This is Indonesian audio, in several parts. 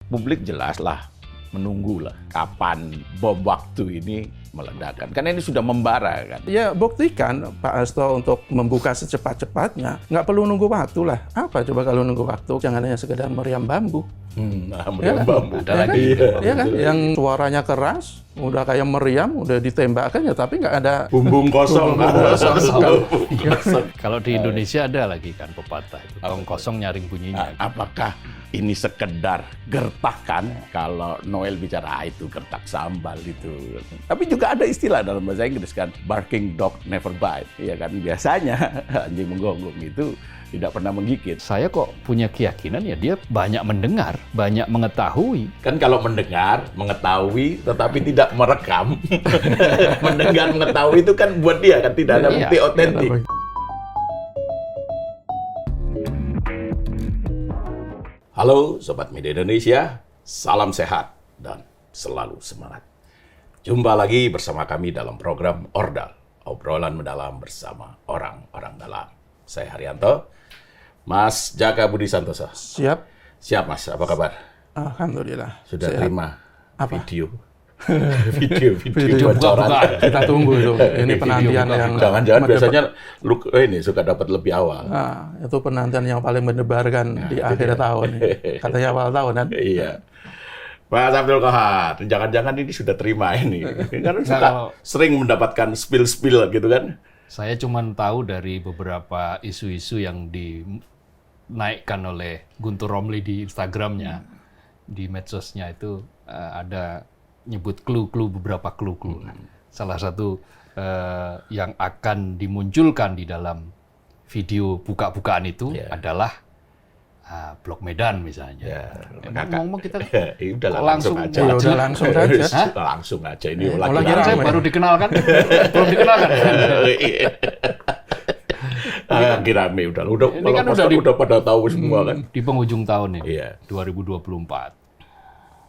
publik jelaslah menunggulah kapan bom waktu ini meledakkan. Karena ini sudah membara kan. Ya buktikan Pak Hasto untuk membuka secepat-cepatnya. Nggak perlu nunggu waktu lah. Apa coba kalau nunggu waktu? Jangan hanya sekedar meriam bambu. Meriam bambu. Ada lagi. Ya kan? Yang suaranya keras, udah kayak meriam, udah ditembakkan ya, tapi nggak ada Bumbung kosong. Kalau di Indonesia ada lagi kan pepatah itu, tong kosong nyaring bunyinya. Apakah ini sekedar gertakan? Kalau Noel bicara itu gertak sambal itu. Tapi juga ada istilah dalam bahasa Inggris kan, barking dog never bite. Ya kan, biasanya anjing menggonggong itu tidak pernah menggigit. Saya kok punya keyakinan ya dia banyak mendengar, banyak mengetahui. Kan kalau mendengar, mengetahui, tetapi tidak merekam. Mendengar, mengetahui itu kan buat dia kan tidak ada bukti otentik. Halo Sobat Media Indonesia, salam sehat dan selalu semangat. Jumpa lagi bersama kami dalam program Ordal, obrolan mendalam bersama orang-orang dalam. Saya Haryanto, Mas Jaka Budi Santoso. Siap. Siap Mas, apa kabar? Alhamdulillah. Sudah Sehat. terima Apa? video bocoran. Kita tunggu itu. Ini penantian yang Jangan-jangan biasanya lu ini suka dapat lebih awal. Nah, itu penantian yang paling mendebarkan di akhir tahun. Katanya awal tahun kan? Iya. Mas Abdul Qahar, jangan-jangan ini sudah terima ini. Karena suka Kalau- sering mendapatkan spill-spill gitu kan. Saya cuma tahu dari beberapa isu-isu yang dinaikkan oleh Guntur Romli di Instagramnya, di medsosnya itu ada nyebut beberapa clue-clue. Salah satu yang akan dimunculkan di dalam video buka-bukaan itu adalah Blok Medan misalnya. Ya, Ngomong kita udahlah kok langsung langsung aja. Ya udah langsung saja. Hah? Langsung aja ini lagi Kira saya ramai. baru dikenalkan, belum dikenalkan. Lagi rame udah. Ini kan Udah pada tahu semua kan. Di penghujung tahun ini, Iya. 2024.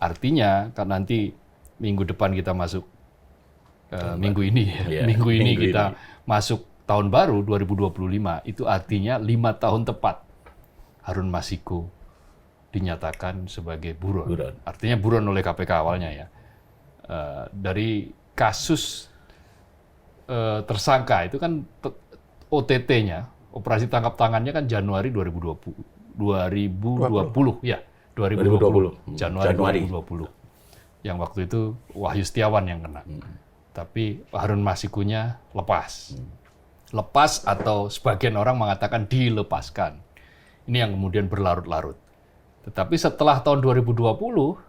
Artinya kan nanti minggu depan kita masuk minggu ini, Iya, minggu ini minggu kita masuk tahun baru 2025. Itu artinya 5 tahun tepat Harun Masiku dinyatakan sebagai buron. Buron. Artinya buron oleh KPK awalnya ya. Dari kasus tersangka itu kan OTT-nya, operasi tangkap tangannya kan Januari 2020 ya. 2020. Januari 2020. Yang waktu itu Wahyu Setiawan yang kena. Tapi Harun Masikunya lepas. Lepas atau sebagian orang mengatakan dilepaskan. Ini yang kemudian berlarut-larut. Tetapi setelah tahun 2020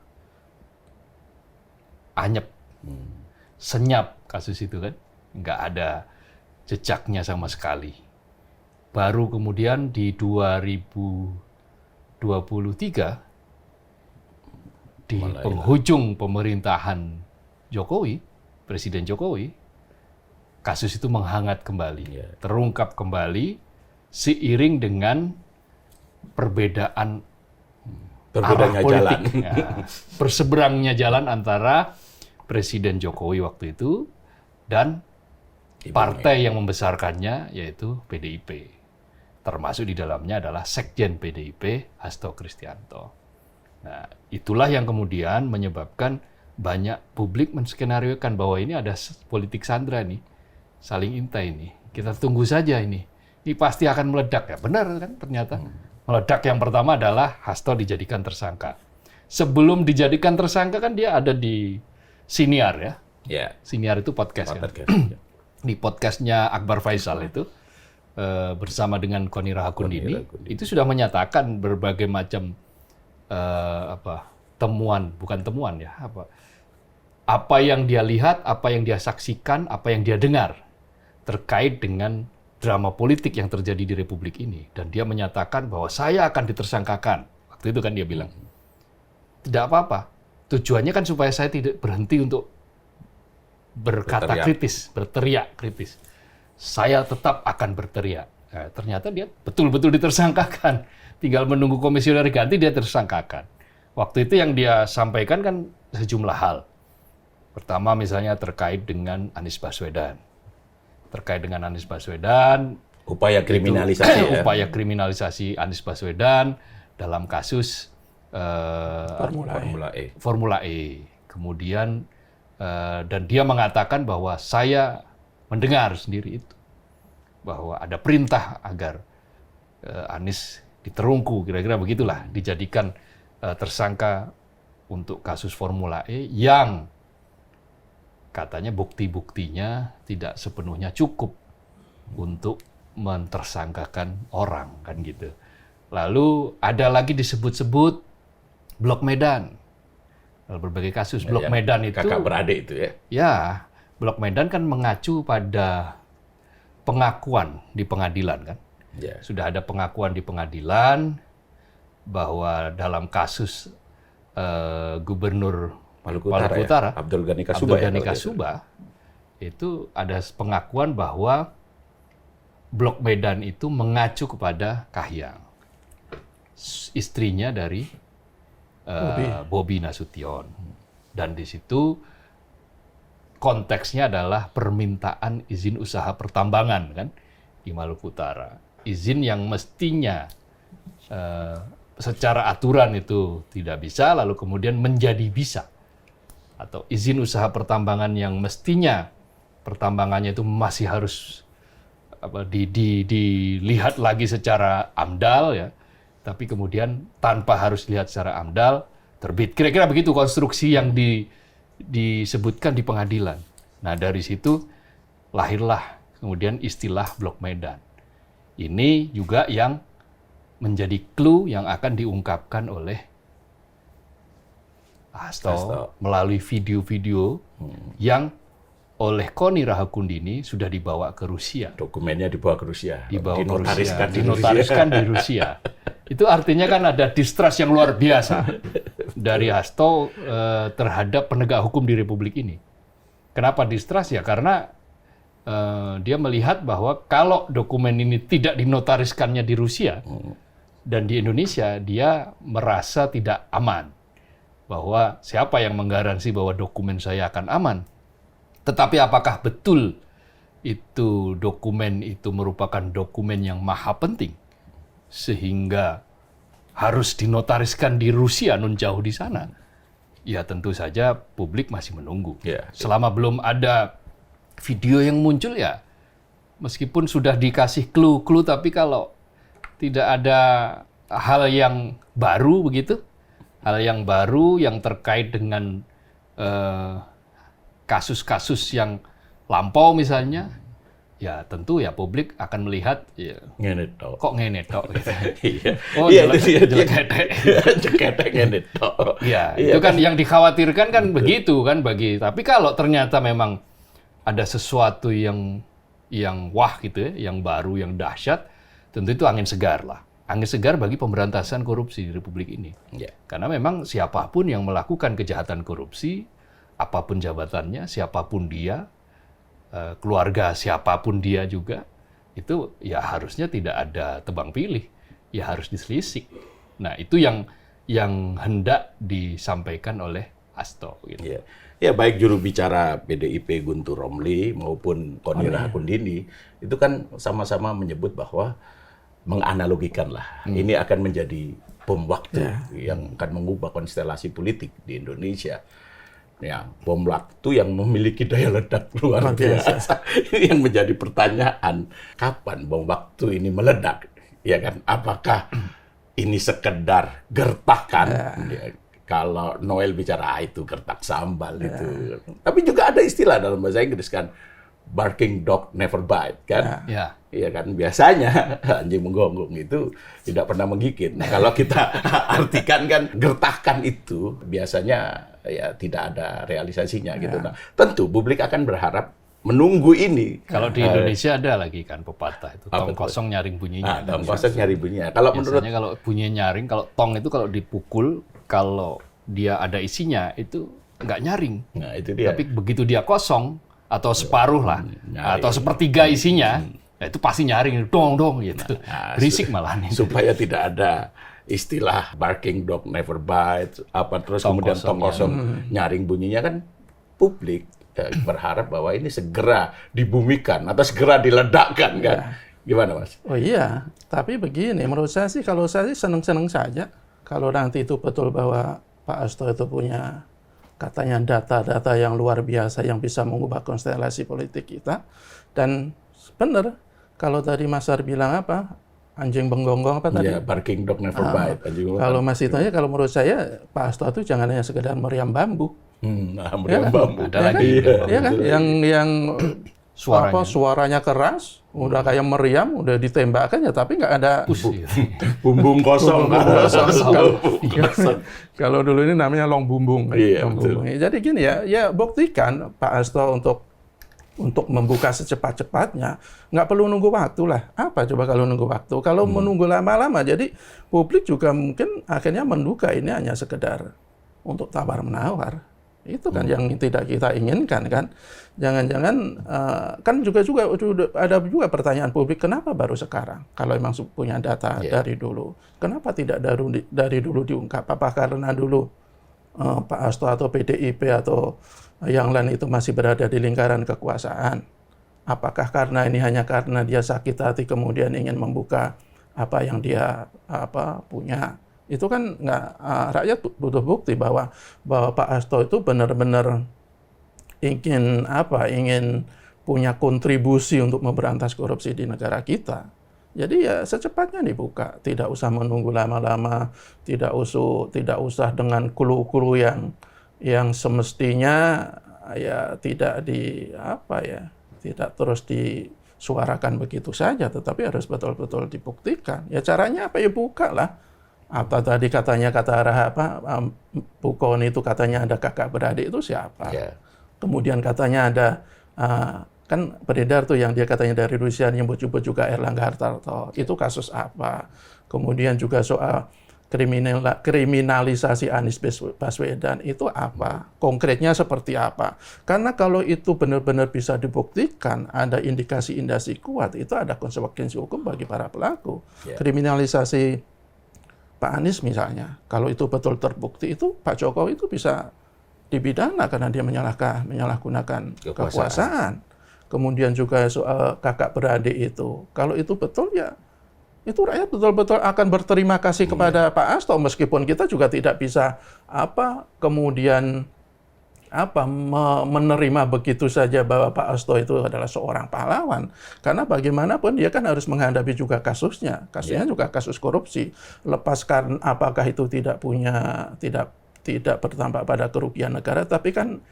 anyep. Senyap kasus itu kan. Nggak ada jejaknya sama sekali. Baru kemudian di 2023 di penghujung pemerintahan Jokowi, Presiden Jokowi, kasus itu menghangat kembali, terungkap kembali seiring dengan perbedaan arah politik, berseberangnya jalan antara Presiden Jokowi waktu itu dan partai yang membesarkannya, yaitu PDIP. Termasuk di dalamnya adalah Sekjen PDIP, Hasto Kristianto. Nah, itulah yang kemudian menyebabkan banyak publik menskenariokan bahwa ini ada politik sandra nih, saling intai ini. Kita tunggu saja ini. Ini pasti akan meledak ya. Benar kan ternyata. Meledak yang pertama adalah Hasto dijadikan tersangka. Sebelum dijadikan tersangka kan dia ada di Siniar ya. Ya. Siniar itu podcast kan. Di podcastnya Akbar Faisal itu bersama dengan Koni Rahakundini itu sudah menyatakan berbagai macam temuan, bukan temuan ya, apa yang dia lihat, apa yang dia saksikan, apa yang dia dengar terkait dengan drama politik yang terjadi di Republik ini. Dan dia menyatakan bahwa saya akan ditersangkakan. Waktu itu kan dia bilang, tidak apa-apa. Tujuannya kan supaya saya tidak berhenti untuk berkata kritis, berteriak kritis. Saya tetap akan berteriak. Nah, ternyata dia betul-betul ditersangkakan. Tinggal menunggu komisioner ganti, dia tersangkakan. Waktu itu yang dia sampaikan kan sejumlah hal. Pertama misalnya terkait dengan Anies Baswedan. Terkait dengan Anies Baswedan. Upaya kriminalisasi. Upaya kriminalisasi Anies Baswedan dalam kasus Formula E. Kemudian dan dia mengatakan bahwa saya mendengar sendiri itu bahwa ada perintah agar Anies diterungku, kira-kira begitulah, dijadikan tersangka untuk kasus Formula E yang katanya bukti-buktinya tidak sepenuhnya cukup untuk mentersangkakan orang, kan gitu. Lalu ada lagi disebut-sebut Blok Medan. Berbagai kasus Blok Medan itu kakak beradik itu ya. Ya, Blok Medan kan mengacu pada pengakuan di pengadilan kan. Ya. Sudah ada pengakuan di pengadilan bahwa dalam kasus Gubernur Maluku Utara, Abdul Ghani Kasubah, itu ada pengakuan bahwa Blok Medan itu mengacu kepada Kahiyang, istrinya dari Bobi Nasution. Dan di situ konteksnya adalah permintaan izin usaha pertambangan kan di Maluku Utara. Izin yang mestinya secara aturan itu tidak bisa, lalu kemudian menjadi bisa. Atau izin usaha pertambangan yang mestinya pertambangannya itu masih harus dilihat lagi secara AMDAL ya, tapi kemudian tanpa harus dilihat secara AMDAL terbit. Kira-kira begitu konstruksi yang disebutkan di pengadilan. Nah dari situ lahirlah kemudian istilah Blok Medan. Ini juga yang menjadi clue yang akan diungkapkan oleh Hasto melalui video-video yang oleh Koni Rahakundini sudah dibawa ke Rusia. Dokumennya dibawa ke Rusia. Dinotariskan di Rusia. Itu artinya kan ada distrust yang luar biasa dari Hasto terhadap penegak hukum di Republik ini. Kenapa distrust? Ya karena dia melihat bahwa kalau dokumen ini tidak dinotariskannya di Rusia dan di Indonesia, dia merasa tidak aman. Bahwa siapa yang menggaransi bahwa dokumen saya akan aman? Tetapi apakah betul itu dokumen itu merupakan dokumen yang maha penting sehingga harus dinotariskan di Rusia nun jauh di sana? Ya tentu saja publik masih menunggu. Selama belum ada video yang muncul ya, meskipun sudah dikasih clue-clue, tapi kalau tidak ada hal yang baru begitu, hal yang baru yang terkait dengan kasus-kasus yang lampau misalnya, ya tentu ya publik akan melihat ya, kok ngene tok gitu. Oh jelek ketek ngene tok. Ya, itu kan yang dikhawatirkan kan begitu kan tapi kalau ternyata memang ada sesuatu yang wah gitu ya, yang baru, yang dahsyat, tentu itu angin segar lah. Angin segar bagi pemberantasan korupsi di Republik ini. Karena memang siapapun yang melakukan kejahatan korupsi, apapun jabatannya, siapapun dia, keluarga siapapun dia juga, itu ya harusnya tidak ada tebang pilih, ya harus diselisih. Nah itu yang hendak disampaikan oleh Hasto. Gitu. Ya baik juru bicara PDIP Guntur Romli maupun Koni Rahakundini itu kan sama-sama menyebut bahwa menganalogikan lah ini akan menjadi bom waktu yang akan mengubah konstelasi politik di Indonesia. Ya, bom waktu yang memiliki daya ledak luar biasa. Ini yang menjadi pertanyaan, kapan bom waktu ini meledak? Ya kan? Apakah ini sekedar gertakan? Ya, kalau Noel bicara itu gertak sambal itu. Tapi juga ada istilah dalam bahasa Inggris kan, barking dog never bite kan? Iya kan, biasanya anjing menggonggong itu tidak pernah menggigit. Nah, kalau kita artikan kan gertakan itu biasanya ya tidak ada realisasinya gitu. Nah, tentu publik akan berharap menunggu ini. Kalau di Indonesia ada lagi kan pepatah itu, tong kosong nyaring bunyinya. Tong kosong nyaring bunyinya. Kalau biasanya kalau bunyinya nyaring, kalau tong itu kalau dipukul, kalau dia ada isinya itu nggak nyaring. Nah, itu dia. Tapi begitu dia kosong atau separuh lah, atau sepertiga isinya, itu pasti nyaring, dong gitu. Berisik malah nih. Supaya tidak ada istilah barking dog never bite, terus kemudian tong kosong nyaring bunyinya, kan publik berharap bahwa ini segera dibumikan atau segera diledakkan kan. Gimana Mas? Oh iya, tapi begini, menurut saya sih kalau saya sih seneng-seneng saja kalau nanti itu betul bahwa Pak Hasto itu punya katanya data-data yang luar biasa yang bisa mengubah konstelasi politik kita, dan benar kalau tadi Mas Ar bilang apa, anjing menggonggong apa tadi? Ya, barking dog never bite. Kalau Mas itu aja, kalau menurut saya Pak Hasto itu jangan hanya sekedar meriam bambu. Meriam bambu. Ada lagi. Iya kan? Yang Suaranya. suaranya keras, udah kayak meriam, udah ditembakkan ya, tapi nggak ada Bumbung kosong. Kalau dulu ini namanya long bumbung. Iya, Long betul. bumbung. Jadi gini ya buktikan Pak Hasto untuk membuka secepat-cepatnya, nggak perlu nunggu waktu lah. Apa coba kalau nunggu waktu? Kalau menunggu lama-lama, jadi publik juga mungkin akhirnya menduga ini hanya sekedar untuk tawar-menawar. Itu kan yang tidak kita inginkan kan. Jangan-jangan kan juga ada juga pertanyaan publik, kenapa baru sekarang? Kalau memang punya data dari dulu, kenapa tidak dari dulu diungkap? Apa karena dulu Pak Hasto atau PDIP atau yang lain itu masih berada di lingkaran kekuasaan? Apakah karena ini hanya karena dia sakit hati kemudian ingin membuka apa yang dia punya? Itu kan rakyat butuh bukti bahwa Pak Hasto itu benar-benar ingin punya kontribusi untuk memberantas korupsi di negara kita. Jadi ya secepatnya dibuka, tidak usah menunggu lama-lama, tidak usah dengan clue-clue yang semestinya ya tidak tidak terus disuarakan begitu saja, tetapi harus betul-betul dibuktikan. Ya caranya apa ya, buka lah. Apa tadi katanya Bu Kony itu katanya ada kakak beradik, itu siapa? Yeah. Kemudian katanya ada kan beredar tuh yang dia katanya dari Rusia nyebut-nyebut juga Erlangga Hartarto. Itu kasus apa? Kemudian juga soal kriminalisasi Anies Baswedan itu apa? Konkretnya seperti apa? Karena kalau itu benar-benar bisa dibuktikan, ada indikasi-indikasi kuat, itu ada konsekuensi hukum bagi para pelaku. Yeah. Kriminalisasi Pak Anies misalnya, kalau itu betul terbukti, itu Pak Jokowi itu bisa dipidana karena dia menyalahgunakan kekuasaan. Kemudian juga soal kakak beradik itu, kalau itu betul ya, itu rakyat betul-betul akan berterima kasih kepada Pak Hasto, meskipun kita juga tidak bisa kemudian menerima begitu saja bahwa Pak Hasto itu adalah seorang pahlawan. Karena bagaimanapun dia kan harus menghadapi juga kasusnya. Kasusnya juga kasus korupsi. Lepaskan apakah itu tidak berdampak pada kerugian negara, tapi kan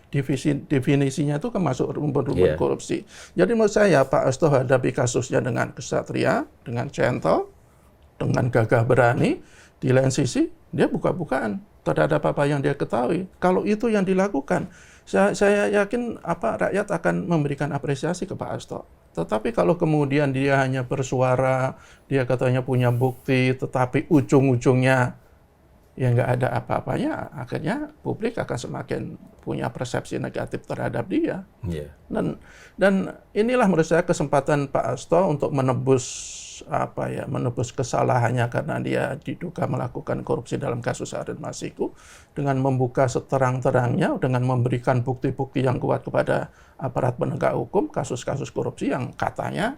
definisinya itu kan masuk rumpun-rumpun korupsi. Jadi menurut saya Pak Hasto hadapi kasusnya dengan kesatria, dengan gentle, dengan gagah berani. Di lain sisi dia buka-bukaan terhadap apa yang dia ketahui. Kalau itu yang dilakukan, saya yakin rakyat akan memberikan apresiasi ke Pak Hasto. Tetapi kalau kemudian dia hanya bersuara, dia katanya punya bukti, tetapi ujung-ujungnya ya nggak ada apa-apanya, akhirnya publik akan semakin punya persepsi negatif terhadap dia. Yeah. Dan inilah menurut saya kesempatan Pak Hasto untuk menebus kesalahannya karena dia diduga melakukan korupsi dalam kasus Harun Masiku, dengan membuka seterang-terangnya, dengan memberikan bukti-bukti yang kuat kepada aparat penegak hukum kasus-kasus korupsi yang katanya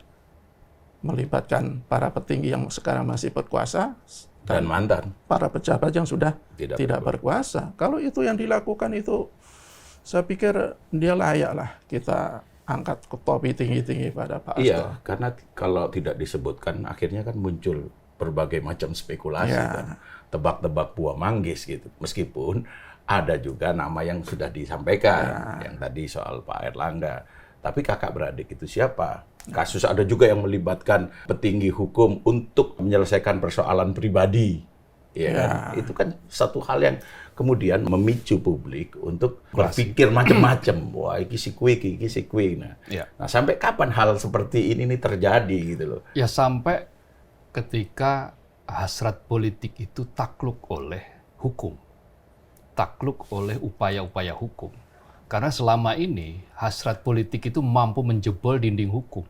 melibatkan para petinggi yang sekarang masih berkuasa dan mantan para pejabat yang sudah tidak berkuasa. Kalau itu yang dilakukan, itu saya pikir dia layak lah kita angkat ke topi tinggi-tinggi pada Pak Hasto. Iya, karena kalau tidak disebutkan, akhirnya kan muncul berbagai macam spekulasi, kan? Tebak-tebak buah manggis gitu. Meskipun ada juga nama yang sudah disampaikan, yang tadi soal Pak Erlangga. Tapi kakak beradik itu siapa? Kasus ada juga yang melibatkan petinggi hukum untuk menyelesaikan persoalan pribadi. Kan? Itu kan satu hal yang kemudian memicu publik untuk berpikir macam-macam. Wah, iki si kui. Nah, sampai kapan hal seperti ini terjadi gitu loh? Ya sampai ketika hasrat politik itu takluk oleh hukum. Takluk oleh upaya-upaya hukum. Karena selama ini hasrat politik itu mampu menjebol dinding hukum.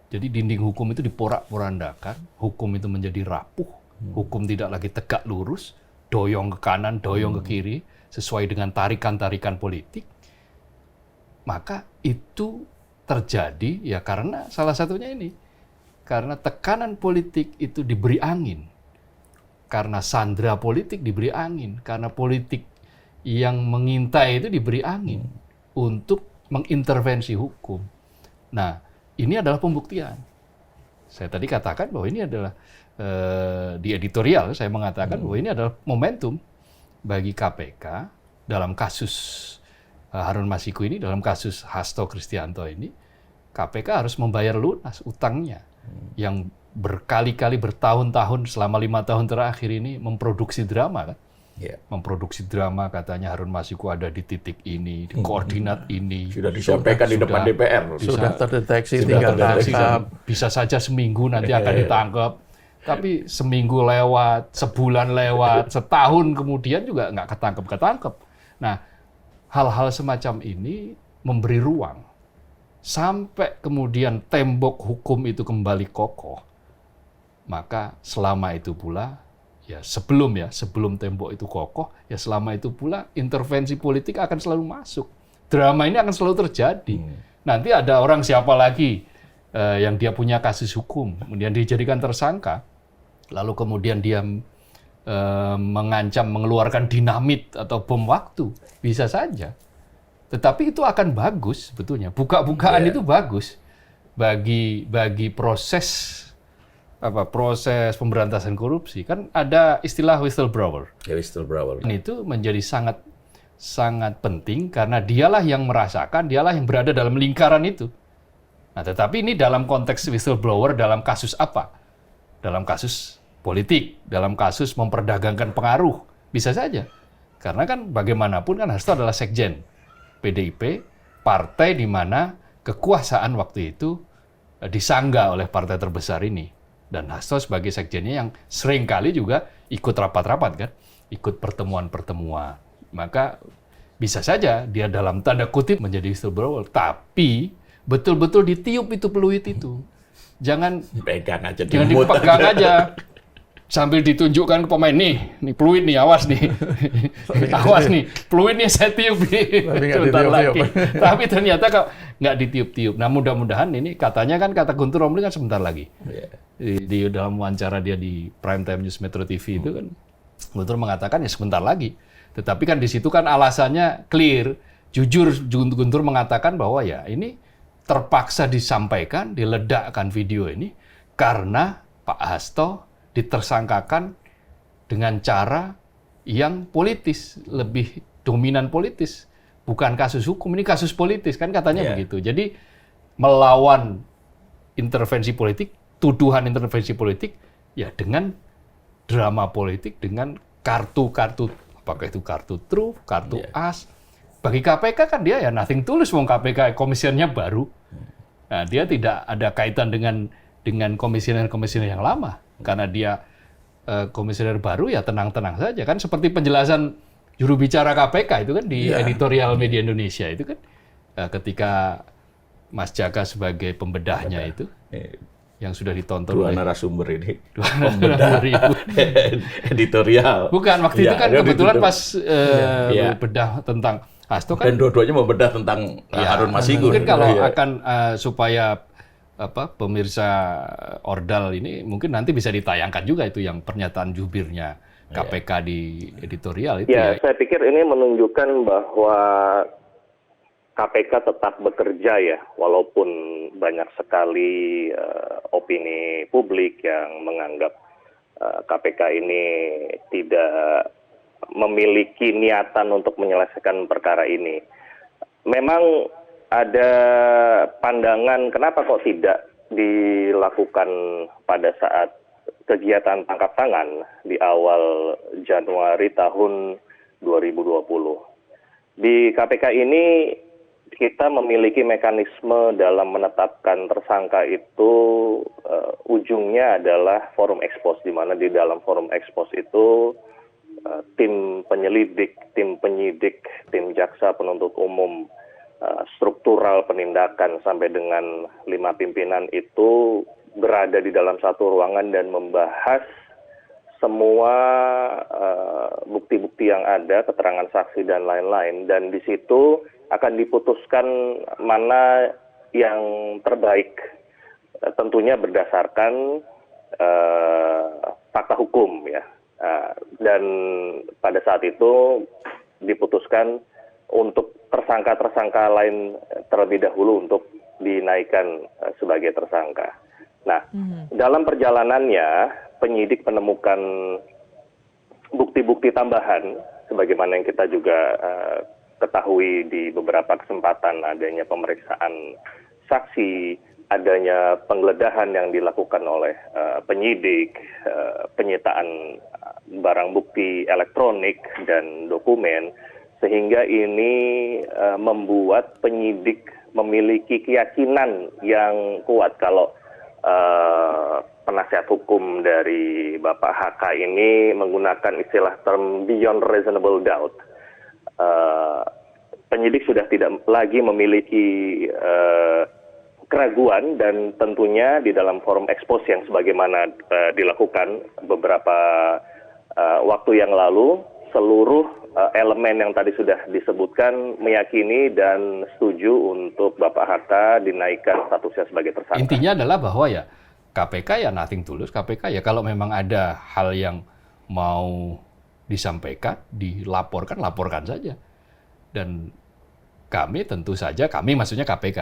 Jadi dinding hukum itu diporak-porandakan, hukum itu menjadi rapuh, hukum tidak lagi tegak lurus, doyong ke kanan, doyong ke kiri, sesuai dengan tarikan-tarikan politik. Maka itu terjadi ya karena salah satunya ini. Karena tekanan politik itu diberi angin karena sandera politik diberi angin, karena politik yang mengintai itu diberi angin untuk mengintervensi hukum. Nah, ini adalah pembuktian. Saya tadi katakan bahwa ini adalah di editorial saya mengatakan bahwa ini adalah momentum bagi KPK dalam kasus Harun Masiku ini, dalam kasus Hasto Kristianto ini, KPK harus membayar lunas utangnya yang berkali-kali bertahun-tahun selama 5 tahun terakhir ini memproduksi drama kan. Memproduksi drama katanya Harun Masiku ada di titik ini, di koordinat ini. Sudah disampaikan di depan DPR. Sudah terdeteksi, tinggal tangkap. Bisa saja seminggu nanti akan ditangkap. Tapi seminggu lewat, sebulan lewat, setahun kemudian juga nggak ketangkep-ketangkep. Nah, hal-hal semacam ini memberi ruang. Sampai kemudian tembok hukum itu kembali kokoh. Maka selama itu pula, sebelum tembok itu kokoh, selama itu pula intervensi politik akan selalu masuk. Drama ini akan selalu terjadi. Nanti ada orang siapa lagi yang dia punya kasus hukum, kemudian dijadikan tersangka, lalu kemudian dia mengancam mengeluarkan dinamit atau bom waktu, bisa saja. Tetapi itu akan bagus sebetulnya. Buka-bukaan itu bagus bagi proses pemberantasan korupsi. Kan ada istilah whistleblower. Whistleblower. Dan itu menjadi sangat penting karena dialah yang merasakan, dialah yang berada dalam lingkaran itu. Nah, tetapi ini dalam konteks whistleblower dalam kasus apa? Dalam kasus politik, dalam kasus memperdagangkan pengaruh, bisa saja. Karena kan bagaimanapun kan Hasto adalah sekjen PDIP, partai di mana kekuasaan waktu itu disangga oleh partai terbesar ini. Dan Hasto sebagai sekjennya yang seringkali juga ikut rapat-rapat kan, ikut pertemuan-pertemuan. Maka bisa saja dia dalam tanda kutip menjadi whistleblower, tapi betul-betul ditiup itu peluit itu. Jangan dipegang aja. Sambil ditunjukkan ke pemain, nih peluit nih, awas nih. Awas nih, peluit nih saya tiup nih. Sebentar lagi. Tapi ternyata kok nggak ditiup-tiup. Nah, mudah-mudahan ini katanya kan, kata Guntur Romli kan sebentar lagi. Di dalam wawancara dia di Primetime News Metro TV itu kan, Guntur mengatakan ya sebentar lagi. Tetapi kan di situ kan alasannya clear. Jujur Guntur mengatakan bahwa ya ini terpaksa disampaikan, diledakkan video ini karena Pak Hasto ditersangkakan dengan cara yang politis, lebih dominan politis. Bukan kasus hukum, ini kasus politis, kan katanya begitu. Jadi melawan intervensi politik, tuduhan intervensi politik, ya dengan drama politik, dengan kartu-kartu, apakah itu kartu truf, kartu as. Bagi KPK kan dia ya nothing tulus, wong KPK komisionernya baru. Nah, dia tidak ada kaitan dengan komisioner-komisioner yang lama. Karena dia komisioner baru ya tenang-tenang saja kan, seperti penjelasan juru bicara KPK itu kan di editorial Media Indonesia itu kan ketika Mas Jaka sebagai pembedahnya itu yang sudah ditonton oleh narasumber ini pembedah editorial. Bukan, waktu itu kan kebetulan pas bedah tentang Hasto kan, dan dua-duanya membedah tentang Harun Masiku. Mungkin kalau akan supaya pemirsa Ordal ini mungkin nanti bisa ditayangkan juga itu yang pernyataan jubirnya KPK di editorial itu. Ya, saya pikir ini menunjukkan bahwa KPK tetap bekerja ya, walaupun banyak sekali opini publik yang menganggap KPK ini tidak memiliki niatan untuk menyelesaikan perkara ini. Memang ada pandangan kenapa kok tidak dilakukan pada saat kegiatan tangkap tangan di awal Januari tahun 2020. Di KPK ini kita memiliki mekanisme dalam menetapkan tersangka itu ujungnya adalah forum expose, di mana di dalam forum expose itu tim penyelidik, tim penyidik, tim jaksa penuntut umum, struktural penindakan sampai dengan 5 pimpinan itu berada di dalam satu ruangan dan membahas semua bukti-bukti yang ada, keterangan saksi dan lain-lain, dan di situ akan diputuskan mana yang terbaik, tentunya berdasarkan fakta hukum ya. Dan pada saat itu diputuskan untuk tersangka-tersangka lain terlebih dahulu untuk dinaikkan sebagai tersangka. Nah, dalam perjalanannya penyidik menemukan bukti-bukti tambahan, sebagaimana yang kita juga ketahui di beberapa kesempatan adanya pemeriksaan saksi, adanya penggeledahan yang dilakukan oleh penyidik, penyitaan barang bukti elektronik dan dokumen, sehingga ini membuat penyidik memiliki keyakinan yang kuat kalau penasihat hukum dari Bapak HK ini menggunakan istilah term beyond reasonable doubt. Penyidik sudah tidak lagi memiliki keraguan, dan tentunya di dalam forum expose yang sebagaimana dilakukan beberapa waktu yang lalu, seluruh elemen yang tadi sudah disebutkan meyakini dan setuju untuk Bapak Hatta dinaikkan statusnya sebagai tersangka. Intinya adalah bahwa ya KPK ya nothing tulus, KPK ya kalau memang ada hal yang mau disampaikan, dilaporkan, laporkan saja. Dan kami tentu saja, kami maksudnya KPK,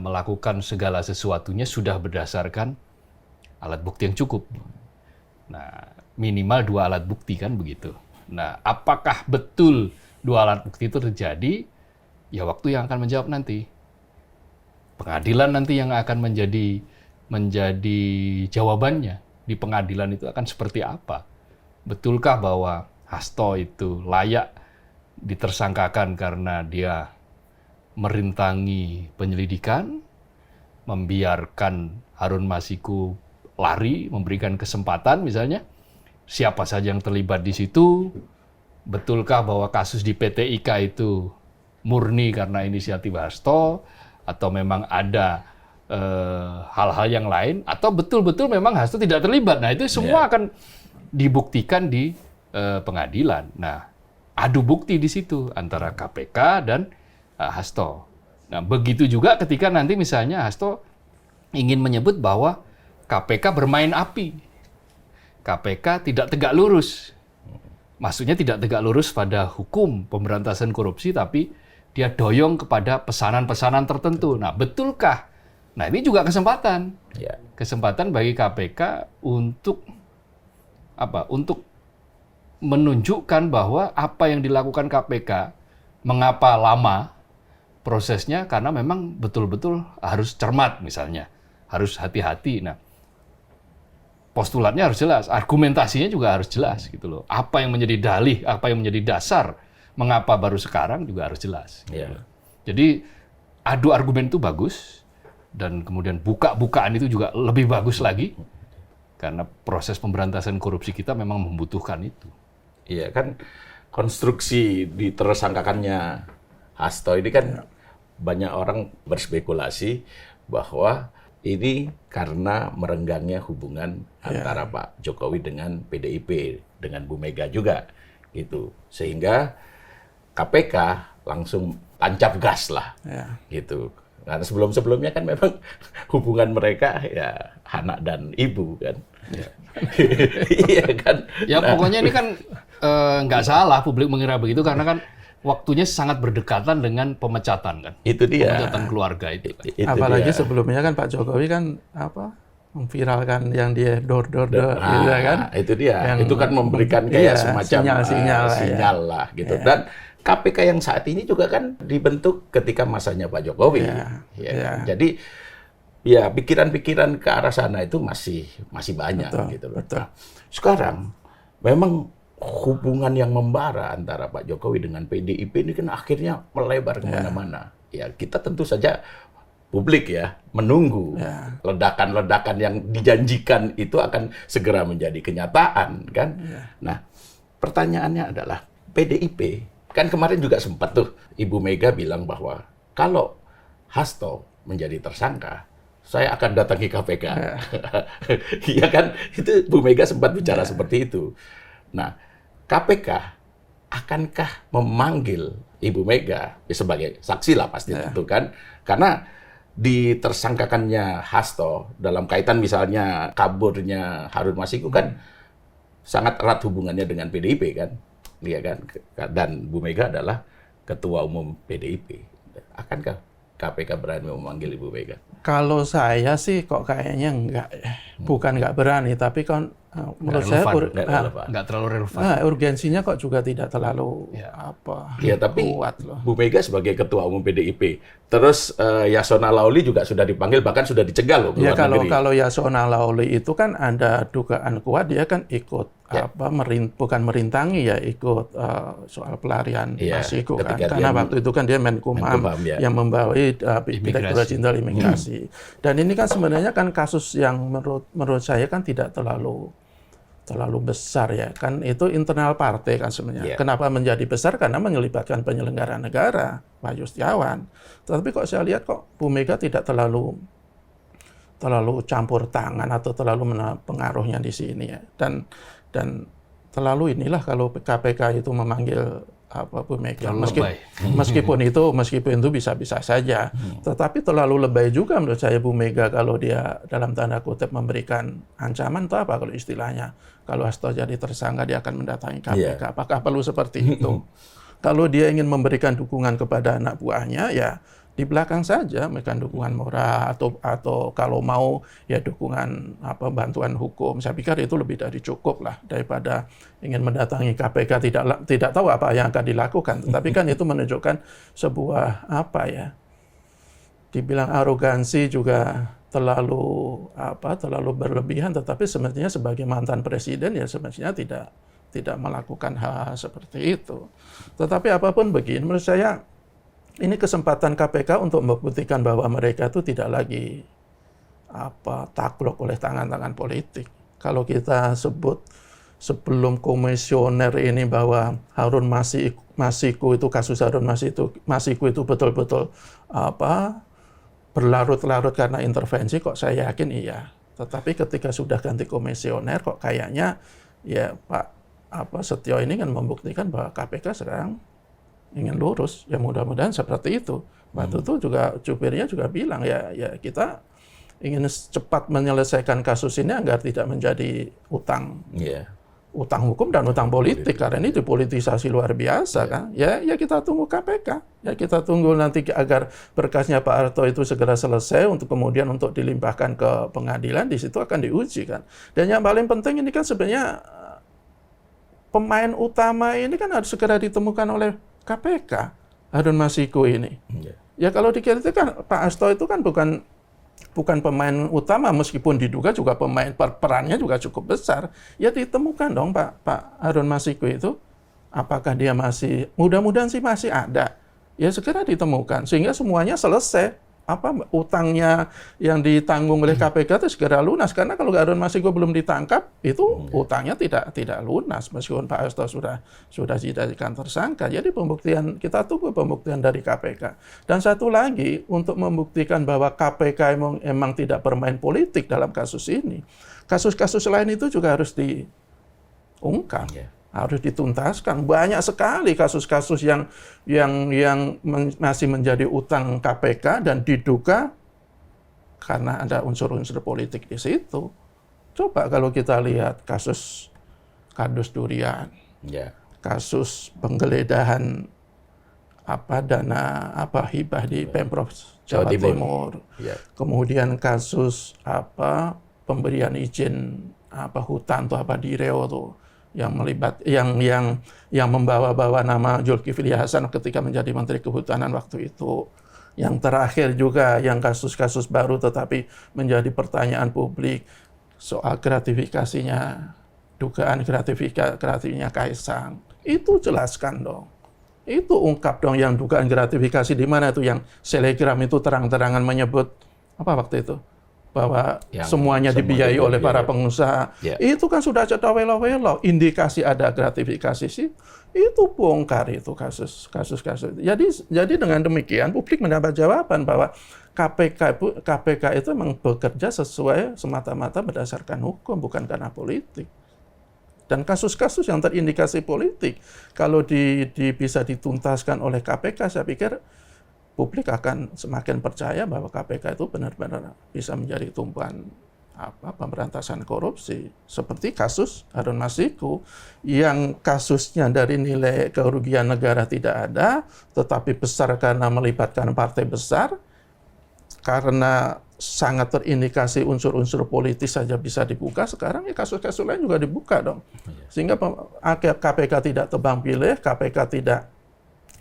melakukan segala sesuatunya sudah berdasarkan alat bukti yang cukup. Nah, minimal 2 alat bukti kan begitu. Nah, apakah betul 2 alat bukti itu terjadi? Ya waktu yang akan menjawab nanti. Pengadilan nanti yang akan menjadi jawabannya. Di pengadilan itu akan seperti apa? Betulkah bahwa Hasto itu layak ditersangkakan karena dia merintangi penyelidikan, membiarkan Harun Masiku lari, memberikan kesempatan misalnya, siapa saja yang terlibat di situ, betulkah bahwa kasus di PT IKA itu murni karena inisiatif Hasto, atau memang ada hal-hal yang lain, atau betul-betul memang Hasto tidak terlibat. Nah itu semua akan dibuktikan di pengadilan. Nah, adu bukti di situ antara KPK dan Hasto. Nah, begitu juga ketika nanti misalnya Hasto ingin menyebut bahwa KPK bermain api. KPK tidak tegak lurus. Maksudnya tidak tegak lurus pada hukum pemberantasan korupsi, tapi dia doyong kepada pesanan-pesanan tertentu. Nah, betulkah? Nah, ini juga kesempatan. Ya. Kesempatan bagi KPK untuk apa? Untuk menunjukkan bahwa apa yang dilakukan KPK, mengapa lama prosesnya, karena memang betul-betul harus cermat misalnya, harus hati-hati. Nah, postulatnya harus jelas, argumentasinya juga harus jelas gitu loh. Apa yang menjadi dalih, apa yang menjadi dasar, mengapa baru sekarang juga harus jelas. Gitu. Jadi adu argumen itu bagus, dan kemudian buka-bukaan itu juga lebih bagus lagi, karena proses pemberantasan korupsi kita memang membutuhkan itu. Iya kan, konstruksi ditersangkakannya Hasto ini kan banyak orang berspekulasi bahwa ini karena merenggangnya hubungan antara Pak Jokowi dengan PDIP, dengan Bu Mega juga, gitu. Sehingga KPK langsung tancap gas lah, gitu. Karena sebelum-sebelumnya kan memang hubungan mereka ya anak dan ibu kan. Iya kan. Ya pokoknya ini kan nggak salah publik mengira begitu, karena kan waktunya sangat berdekatan dengan pemecatan kan. Itu dia. Pemecatan keluarga itu. Kan. Apalagi sebelumnya kan Pak Jokowi kan memviralkan yang dia door gitu kan. Itu dia. Yang, itu kan memberikan kayak semacam sinyal lah gitu. Dan KPK yang saat ini juga kan dibentuk ketika masanya Pak Jokowi. Kan? Jadi ya pikiran-pikiran ke arah sana itu masih banyak gitu loh. Nah, sekarang memang hubungan yang membara antara Pak Jokowi dengan PDIP ini kan akhirnya melebar kemana-mana. Ya kita tentu saja publik ya menunggu ledakan-ledakan yang dijanjikan itu akan segera menjadi kenyataan kan. Nah pertanyaannya adalah PDIP kan kemarin juga sempat tuh Ibu Mega bilang bahwa kalau Hasto menjadi tersangka, saya akan datangi KPK. Iya kan? Itu Bu Mega sempat bicara seperti itu. Nah, KPK akankah memanggil Ibu Mega sebagai saksi lah pasti tentu kan? Karena ditersangkakannya Hasto dalam kaitan misalnya kaburnya Harun Masiku kan sangat erat hubungannya dengan PDIP kan, iya kan? Dan Bu Mega adalah Ketua Umum PDIP. Akankah KPK berani memanggil Ibu Mega? Kalau saya sih kok kayaknya enggak ya. Bukan enggak berani, tapi kan menurut saya nggak terlalu relevan. urgensinya kok juga tidak terlalu Ya, tapi kuat loh. Bu Mega sebagai Ketua Umum PDIP, terus Yasona Lawli juga sudah dipanggil, bahkan sudah dicegah loh ke Ya luar negeri. kalau Yasona Lawli itu kan ada dugaan kuat, dia kan ikut bukan merintangi ya, ikut soal pelarian Masiko kan, karena waktu itu kan dia Menkumham yang membawahi Direktorat Jenderal Imigrasi. Dan ini kan sebenarnya kan kasus yang menurut saya kan tidak terlalu besar ya, kan itu internal partai kan sebenarnya. Kenapa menjadi besar? Karena menyelibatkan penyelenggara negara, Pak Yustiawan. Tetapi kok saya lihat kok Bu Mega tidak terlalu campur tangan atau terlalu pengaruhnya di sini ya. Dan terlalu inilah kalau KPK itu memanggil Bu Mega, meskipun itu bisa-bisa saja, tetapi terlalu lebay juga menurut saya Bu Mega kalau dia dalam tanda kutip memberikan ancaman atau apa kalau istilahnya, kalau Hasto jadi tersangka dia akan mendatangi KPK. Apakah perlu seperti itu? Kalau dia ingin memberikan dukungan kepada anak buahnya, ya di belakang saja memberikan dukungan moral atau kalau mau ya dukungan bantuan hukum. Saya pikir itu lebih dari cukup lah daripada ingin mendatangi KPK tidak tahu apa yang akan dilakukan. Tetapi kan itu menunjukkan sebuah dibilang arogansi juga terlalu berlebihan, tetapi sebenarnya sebagai mantan presiden ya sebenarnya tidak melakukan hal seperti itu. Tetapi apapun begini, menurut saya ini kesempatan KPK untuk membuktikan bahwa mereka itu tidak lagi takluk oleh tangan-tangan politik. Kalau kita sebut sebelum komisioner ini bahwa Harun Masiku itu, kasus Harun Masiku itu betul-betul berlarut-larut karena intervensi, kok saya yakin iya. Tetapi ketika sudah ganti komisioner kok kayaknya ya Pak Setio ini kan membuktikan bahwa KPK sekarang ingin lurus, ya mudah-mudahan seperti itu. Waktu itu juga jubirnya juga bilang ya kita ingin cepat menyelesaikan kasus ini agar tidak menjadi utang hukum dan utang politik, karena ini dipolitisasi luar biasa kan. Ya kita tunggu KPK, ya kita tunggu nanti agar berkasnya Pak Harto itu segera selesai untuk kemudian untuk dilimpahkan ke pengadilan, di situ akan diuji kan. Dan yang paling penting ini kan sebenarnya pemain utama ini kan harus segera ditemukan oleh KPK, Harun Masiku ini. Ya kalau dikatakan Pak Hasto itu kan bukan pemain utama, meskipun diduga juga perannya juga cukup besar. Ya ditemukan dong Pak Harun Masiku itu. Apakah dia masih, mudah-mudahan sih masih ada. Ya segera ditemukan sehingga semuanya selesai. Utangnya yang ditanggung oleh KPK itu segera lunas, karena kalau Harun Masiku belum ditangkap itu utangnya tidak lunas meskipun Pak Hasto sudah dijadikan tersangka. Jadi kita tunggu pembuktian dari KPK. Dan satu lagi untuk membuktikan bahwa KPK emang tidak bermain politik dalam kasus ini, kasus-kasus lain itu juga harus diungkap. Harus dituntaskan. Banyak sekali kasus-kasus yang masih menjadi utang KPK dan diduga karena ada unsur-unsur politik di situ. Coba kalau kita lihat kasus kardus durian, kasus penggeledahan dana hibah di Pemprov Jawa Timur. Kemudian kasus pemberian izin hutan di Riau tuh, yang membawa-bawa nama Zulkifli Hasan ketika menjadi Menteri Kehutanan waktu itu. Yang terakhir juga yang kasus-kasus baru tetapi menjadi pertanyaan publik soal gratifikasinya, dugaan gratifikasinya Kaisang. Itu jelaskan dong. Itu ungkap dong yang dugaan gratifikasi, di mana itu yang Selegram itu terang-terangan menyebut waktu itu? Bahwa semuanya dibiayai oleh para pengusaha. Itu kan sudah cetak welo-welo, indikasi ada gratifikasi sih. Itu bongkar itu kasus. Jadi dengan demikian publik mendapat jawaban bahwa KPK itu memang bekerja sesuai semata-mata berdasarkan hukum, bukan karena politik. Dan kasus-kasus yang terindikasi politik, kalau bisa dituntaskan oleh KPK, saya pikir publik akan semakin percaya bahwa KPK itu benar-benar bisa menjadi tumpuan pemberantasan korupsi. Seperti kasus Harun Masiku, yang kasusnya dari nilai kerugian negara tidak ada, tetapi besar karena melibatkan partai besar, karena sangat terindikasi unsur-unsur politis saja bisa dibuka, sekarang ya kasus-kasus lain juga dibuka dong. Sehingga KPK tidak tebang pilih, KPK tidak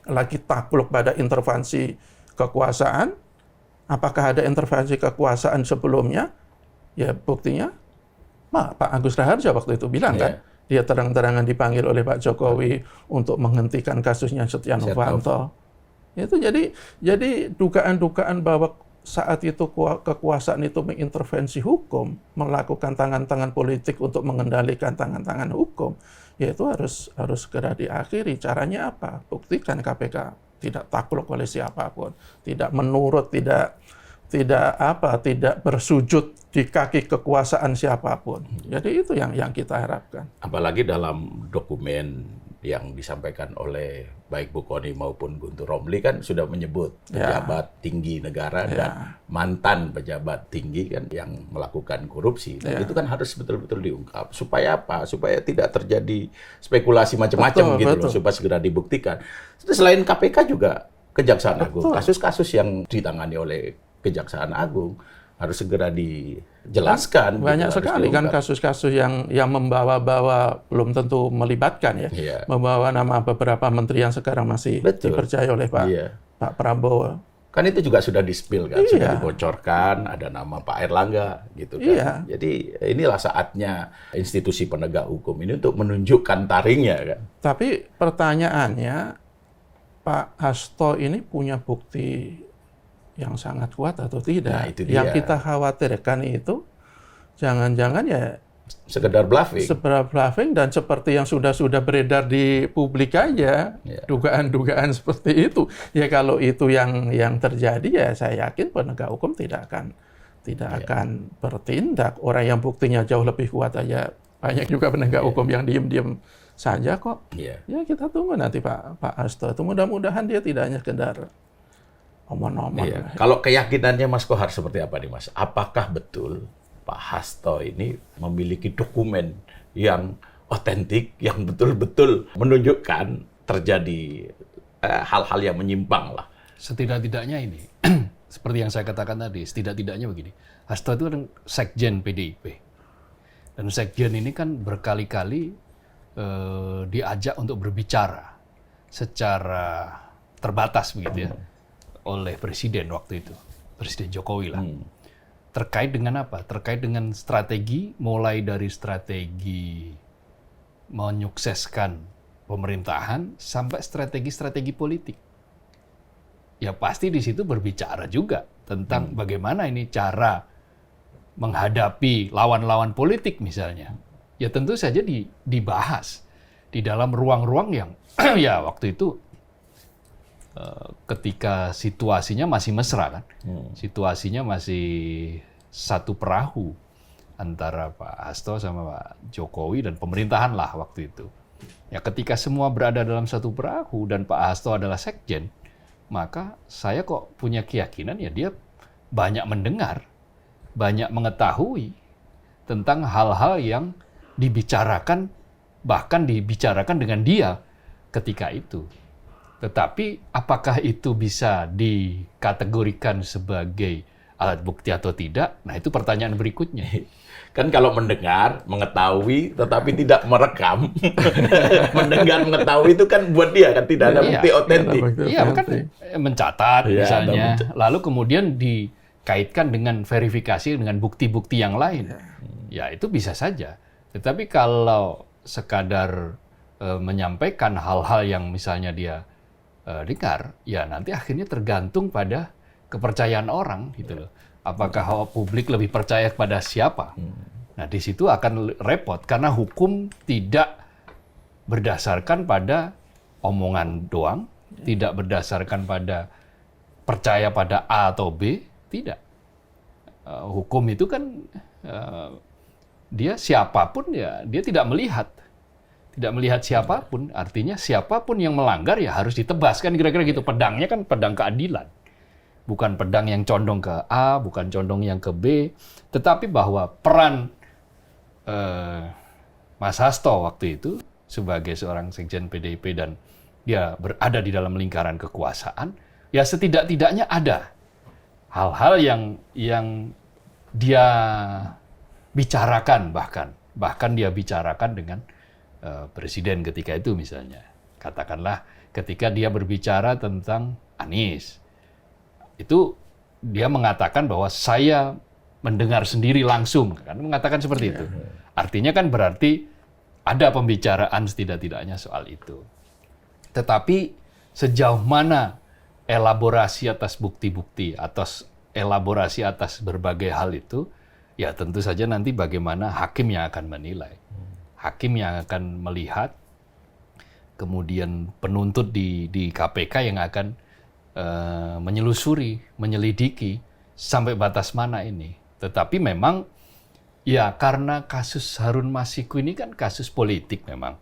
lagi takluk pada intervensi kekuasaan. Apakah ada intervensi kekuasaan sebelumnya? Ya buktinya, Pak Agus Raharja waktu itu bilang kan, dia terang-terangan dipanggil oleh Pak Jokowi untuk menghentikan kasusnya Setia Novanto. Itu jadi dugaan-dugaan bahwa saat itu kekuasaan itu mengintervensi hukum, melakukan tangan-tangan politik untuk mengendalikan tangan-tangan hukum, ya itu harus segera diakhiri. Caranya apa? Buktikan KPK tidak takluk oleh siapapun, tidak menurut, tidak bersujud di kaki kekuasaan siapapun. Jadi itu yang kita harapkan. Apalagi dalam dokumen yang disampaikan oleh baik Bu Kony maupun Guntur Romli kan sudah menyebut pejabat tinggi negara dan mantan pejabat tinggi kan yang melakukan korupsi. Dan itu kan harus betul-betul diungkap. Supaya apa? Supaya tidak terjadi spekulasi macam-macam gitu loh, supaya segera dibuktikan. Selain KPK juga Kejaksaan Agung. Kasus-kasus yang ditangani oleh Kejaksaan Agung harus segera dijelaskan. Banyak gitu, sekali kan kasus-kasus yang membawa-bawa, belum tentu melibatkan ya, membawa nama beberapa menteri yang sekarang masih dipercaya oleh Pak Prabowo. Kan itu juga sudah di-spill kan, sudah dibocorkan, ada nama Pak Airlangga gitu kan. Jadi inilah saatnya institusi penegak hukum ini untuk menunjukkan taringnya kan. Tapi pertanyaannya, Pak Hasto ini punya bukti yang sangat kuat atau tidak? Nah, itu dia. Yang kita khawatirkan itu jangan-jangan ya sekedar bluffing dan seperti yang sudah beredar di publik aja, dugaan-dugaan seperti itu. Ya kalau itu yang terjadi ya saya yakin penegak hukum tidak akan bertindak. Orang yang buktinya jauh lebih kuat aja banyak juga penegak hukum yang diem-diem saja kok. Ya kita tunggu nanti Pak Hasto. Mudah-mudahan dia tidak hanya sekedar omong-omong. Kalau keyakinannya Mas Kohar seperti apa nih Mas? Apakah betul Pak Hasto ini memiliki dokumen yang otentik, yang betul-betul menunjukkan terjadi hal-hal yang menyimpang lah? Setidak-tidaknya ini, seperti yang saya katakan tadi, setidak-tidaknya begini. Hasto itu kan sekjen PDIP. Dan sekjen ini kan berkali-kali diajak untuk berbicara secara terbatas begitu ya. Oleh Presiden waktu itu, Presiden Jokowi lah. Terkait dengan apa? Terkait dengan strategi, mulai dari strategi menyukseskan pemerintahan sampai strategi-strategi politik. Ya pasti di situ berbicara juga tentang bagaimana ini cara menghadapi lawan-lawan politik misalnya. Ya tentu saja dibahas di dalam ruang-ruang yang ya waktu itu ketika situasinya masih mesra kan, situasinya masih satu perahu antara Pak Hasto sama Pak Jokowi dan pemerintahan lah waktu itu. Ya ketika semua berada dalam satu perahu dan Pak Hasto adalah sekjen, maka saya kok punya keyakinan ya dia banyak mendengar, banyak mengetahui tentang hal-hal yang dibicarakan, bahkan dibicarakan dengan dia ketika itu. Tetapi apakah itu bisa dikategorikan sebagai alat bukti atau tidak? Nah itu pertanyaan berikutnya. Kan kalau mendengar, mengetahui, tetapi tidak merekam. Mendengar, mengetahui itu kan buat dia kan tidak ada bukti otentik. Iya kan mencatat misalnya, lalu kemudian dikaitkan dengan verifikasi dengan bukti-bukti yang lain. Ya itu bisa saja. Tetapi kalau sekadar menyampaikan hal-hal yang misalnya dia dengar, ya nanti akhirnya tergantung pada kepercayaan orang gitu loh. Apakah publik lebih percaya kepada siapa? Nah di situ akan repot karena hukum tidak berdasarkan pada omongan doang, tidak berdasarkan pada percaya pada A atau B, tidak. Hukum itu kan dia siapapun ya dia tidak melihat siapapun, artinya siapapun yang melanggar ya harus ditebas kan kira-kira gitu. Pedangnya kan pedang keadilan. bukan pedang yang condong ke A, bukan condong yang ke B, tetapi bahwa peran Mas Hasto waktu itu sebagai seorang sekjen PDIP dan dia berada di dalam lingkaran kekuasaan, ya setidak-tidaknya ada hal-hal yang dia bicarakan, bahkan dia bicarakan dengan presiden ketika itu misalnya. Katakanlah ketika dia berbicara tentang Anies, itu dia mengatakan bahwa saya mendengar sendiri langsung, kan mengatakan seperti itu. Artinya kan berarti ada pembicaraan setidak-tidaknya soal itu. Tetapi sejauh mana elaborasi atas bukti-bukti, atas elaborasi atas berbagai hal itu, ya tentu saja nanti bagaimana hakim yang akan menilai. Hakim yang akan melihat, kemudian penuntut di KPK yang akan menyelusuri, menyelidiki sampai batas mana ini. Tetapi memang ya karena kasus Harun Masiku ini kan kasus politik memang.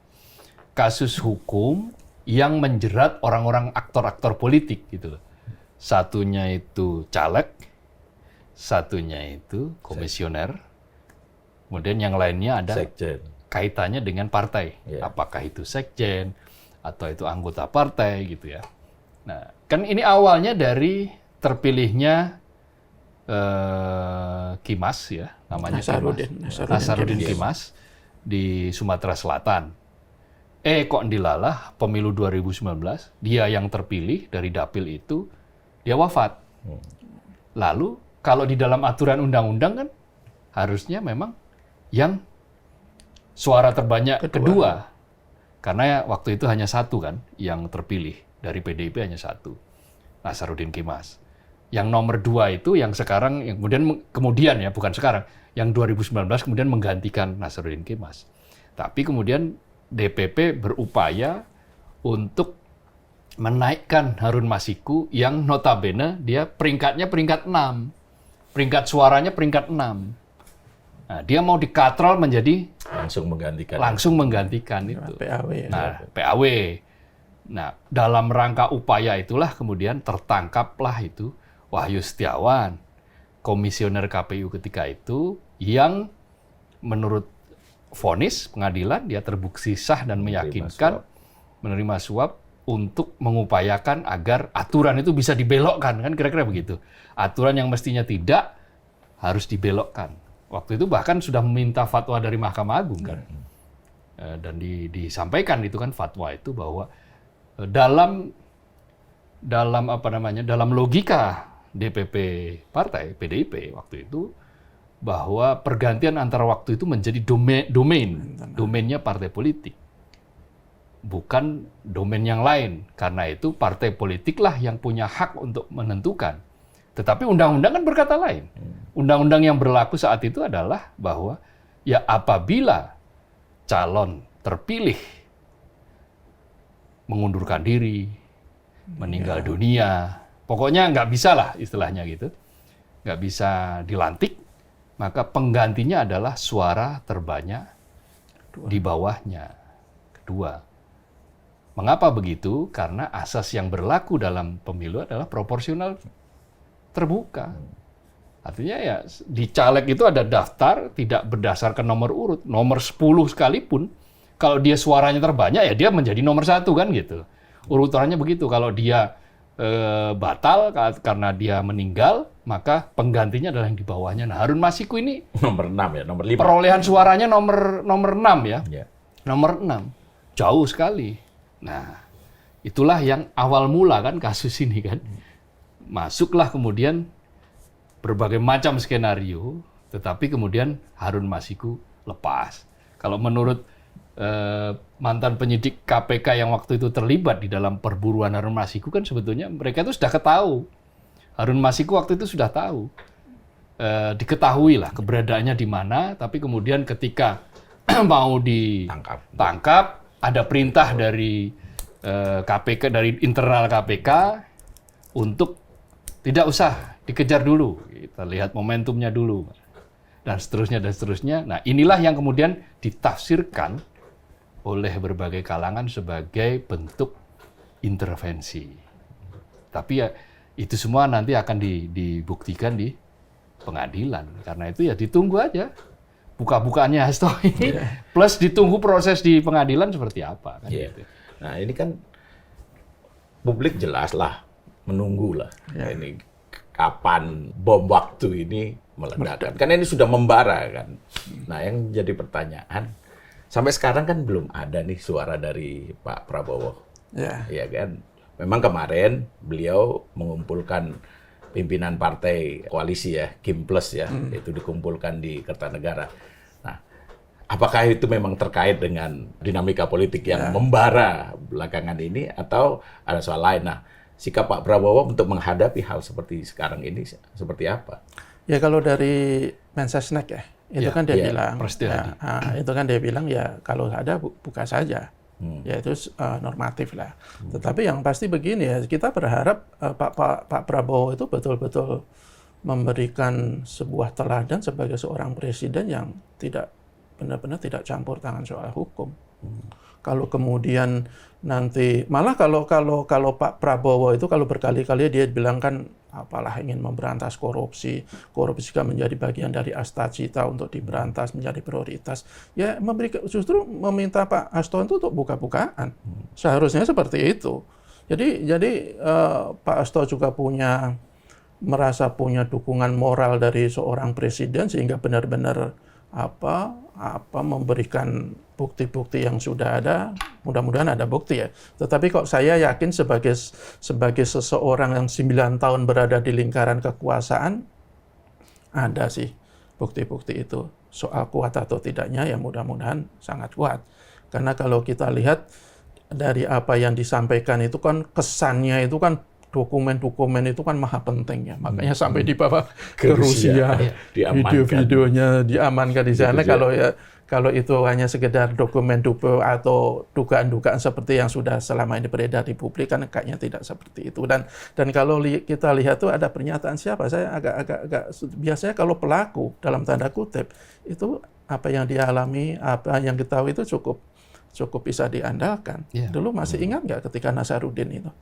Kasus hukum yang menjerat orang-orang aktor-aktor politik gitu loh. Satunya itu caleg, satunya itu komisioner, kemudian yang lainnya ada Sekjen. kaitannya dengan partai. Apakah itu sekjen atau itu anggota partai gitu ya. Nah, kan ini awalnya dari terpilihnya Kimas ya, namanya Nasaruddin Kimas di Sumatera Selatan. Kok dilalah pemilu 2019, dia yang terpilih dari dapil itu, dia wafat. Lalu kalau di dalam aturan undang-undang kan harusnya memang yang suara terbanyak kedua. Karena waktu itu hanya satu kan yang terpilih, dari PDIP hanya satu, Nasaruddin Kimas. Yang nomor 2 itu yang sekarang, yang kemudian ya, bukan sekarang, yang 2019 kemudian menggantikan Nasaruddin Kimas. Tapi kemudian DPP berupaya untuk menaikkan Harun Masiku yang notabene dia peringkatnya peringkat 6. Peringkat suaranya peringkat 6. Nah, dia mau dikatrol menjadi langsung menggantikan itu. PAW ya. Nah, PAW. Nah, dalam rangka upaya itulah kemudian tertangkaplah itu Wahyu Setiawan, komisioner KPU ketika itu, yang menurut vonis pengadilan dia terbukti sah dan meyakinkan menerima suap untuk mengupayakan agar aturan itu bisa dibelokkan, kan kira-kira begitu. Aturan yang mestinya tidak harus dibelokkan. Waktu itu bahkan sudah meminta fatwa dari Mahkamah Agung kan. Dan disampaikan itu kan fatwa itu bahwa dalam logika DPP partai PDIP waktu itu, bahwa pergantian antara waktu itu menjadi domainnya partai politik, bukan domain yang lain. Karena itu partai politiklah yang punya hak untuk menentukan. Tetapi undang-undang kan berkata lain. Undang-undang yang berlaku saat itu adalah bahwa ya apabila calon terpilih mengundurkan diri, meninggal dunia, pokoknya nggak bisa lah istilahnya gitu, nggak bisa dilantik, maka penggantinya adalah suara terbanyak di bawahnya, kedua. Mengapa begitu? Karena asas yang berlaku dalam pemilu adalah proporsional terbuka. Artinya ya di caleg itu ada daftar tidak berdasarkan nomor urut. Nomor 10 sekalipun, kalau dia suaranya terbanyak ya dia menjadi nomor 1 kan gitu. Urutannya begitu. Kalau dia batal karena dia meninggal, maka penggantinya adalah yang di bawahnya. Nah, Harun Masiku ini nomor 6 ya, nomor 5. Perolehan suaranya nomor 6 ya. Nomor 6. Jauh sekali. Nah, itulah yang awal mula kan kasus ini kan. Masuklah kemudian berbagai macam skenario, tetapi kemudian Harun Masiku lepas. Kalau menurut mantan penyidik KPK yang waktu itu terlibat di dalam perburuan Harun Masiku kan sebetulnya mereka itu sudah ketahui. Harun Masiku waktu itu sudah tahu. Diketahui lah keberadaannya di mana, tapi kemudian ketika mau ditangkap, ada perintah dari KPK, dari internal KPK untuk tidak usah dikejar dulu, kita lihat momentumnya dulu, dan seterusnya dan seterusnya. Nah, inilah yang kemudian ditafsirkan oleh berbagai kalangan sebagai bentuk intervensi. Tapi ya itu semua nanti akan dibuktikan di pengadilan. Karena itu ya ditunggu aja buka-bukaannya Hasto ini, plus ditunggu proses di pengadilan seperti apa. Kan gitu. Nah ini kan publik jelas lah menunggu lah ini kapan bom waktu ini meledak. Karena ini sudah membara kan. Nah yang jadi pertanyaan, sampai sekarang kan belum ada nih suara dari Pak Prabowo, ya kan? Memang kemarin beliau mengumpulkan pimpinan partai koalisi ya, Kim Plus ya, itu dikumpulkan di Kertanegara. Nah, apakah itu memang terkait dengan dinamika politik yang membara belakangan ini atau ada soal lain? Nah, sikap Pak Prabowo untuk menghadapi hal seperti sekarang ini seperti apa? Ya kalau dari Mensesnek ya, itu kan dia bilang, itu kan dia bilang ya kalau ada buka saja. Ya itu normatif lah. Tetapi yang pasti begini ya, kita berharap Pak Prabowo itu betul-betul memberikan sebuah teladan sebagai seorang presiden yang tidak benar-benar tidak campur tangan soal hukum. Kalau kemudian nanti malah kalau Pak Prabowo itu kalau berkali-kali dia bilang kan apalah ingin memberantas korupsi kan menjadi bagian dari cita untuk diberantas menjadi prioritas. Ya justru meminta Pak Hasto itu untuk buka-bukaan. Seharusnya seperti itu. Jadi Pak Hasto juga merasa punya dukungan moral dari seorang presiden sehingga benar-benar memberikan bukti-bukti yang sudah ada, mudah-mudahan ada bukti ya. Tetapi kok saya yakin sebagai seseorang yang 9 tahun berada di lingkaran kekuasaan, ada sih bukti-bukti itu. Soal kuat atau tidaknya ya mudah-mudahan sangat kuat. Karena kalau kita lihat dari apa yang disampaikan itu kan kesannya itu kan dokumen-dokumen itu kan maha penting ya. Makanya sampai dibawa ke Rusia, video-videonya diamankan di sana. Kalau itu hanya sekedar dokumen dupe atau dugaan-dugaan seperti yang sudah selama ini beredar di publik kan kayaknya tidak seperti itu. Dan kalau kita lihat tuh ada pernyataan siapa, saya agak biasanya kalau pelaku dalam tanda kutip itu apa yang dia alami, apa yang diketahui itu cukup bisa diandalkan. Dulu masih ingat nggak ketika Nasaruddin itu?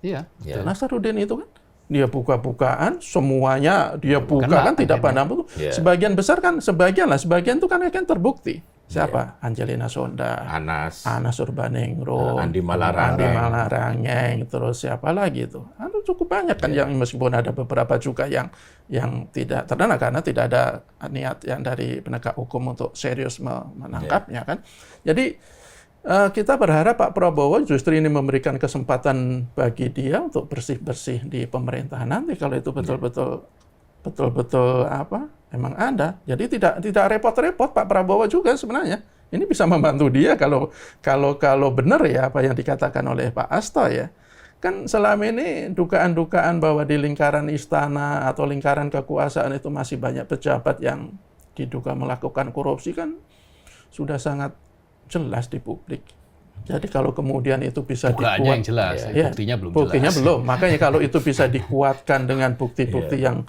Nasaruddin itu kan dia buka-bukaan, semuanya dia buka kan tidak pandang bulu. Sebagian besar kan, sebagian itu kan terbukti. Siapa? Angelina Sonda, Anas Urbaningrum, Andi Malarangeng, terus siapa lagi itu? Cukup banyak kan yang meskipun ada beberapa juga yang tidak terdana karena tidak ada niat yang dari penegak hukum untuk serius menangkapnya kan. Jadi kita berharap Pak Prabowo justru ini memberikan kesempatan bagi dia untuk bersih-bersih di pemerintahan nanti kalau itu betul-betul memang ada. Jadi tidak repot-repot Pak Prabowo juga sebenarnya. Ini bisa membantu dia kalau benar ya apa yang dikatakan oleh Pak Hasto ya. Kan selama ini dugaan-dugaan bahwa di lingkaran istana atau lingkaran kekuasaan itu masih banyak pejabat yang diduga melakukan korupsi kan sudah sangat jelas di publik. Jadi kalau kemudian itu bisa dikuatkan yang jelas, buktinya belum buktinya jelas. belum. Makanya kalau itu bisa dikuatkan dengan bukti-bukti yang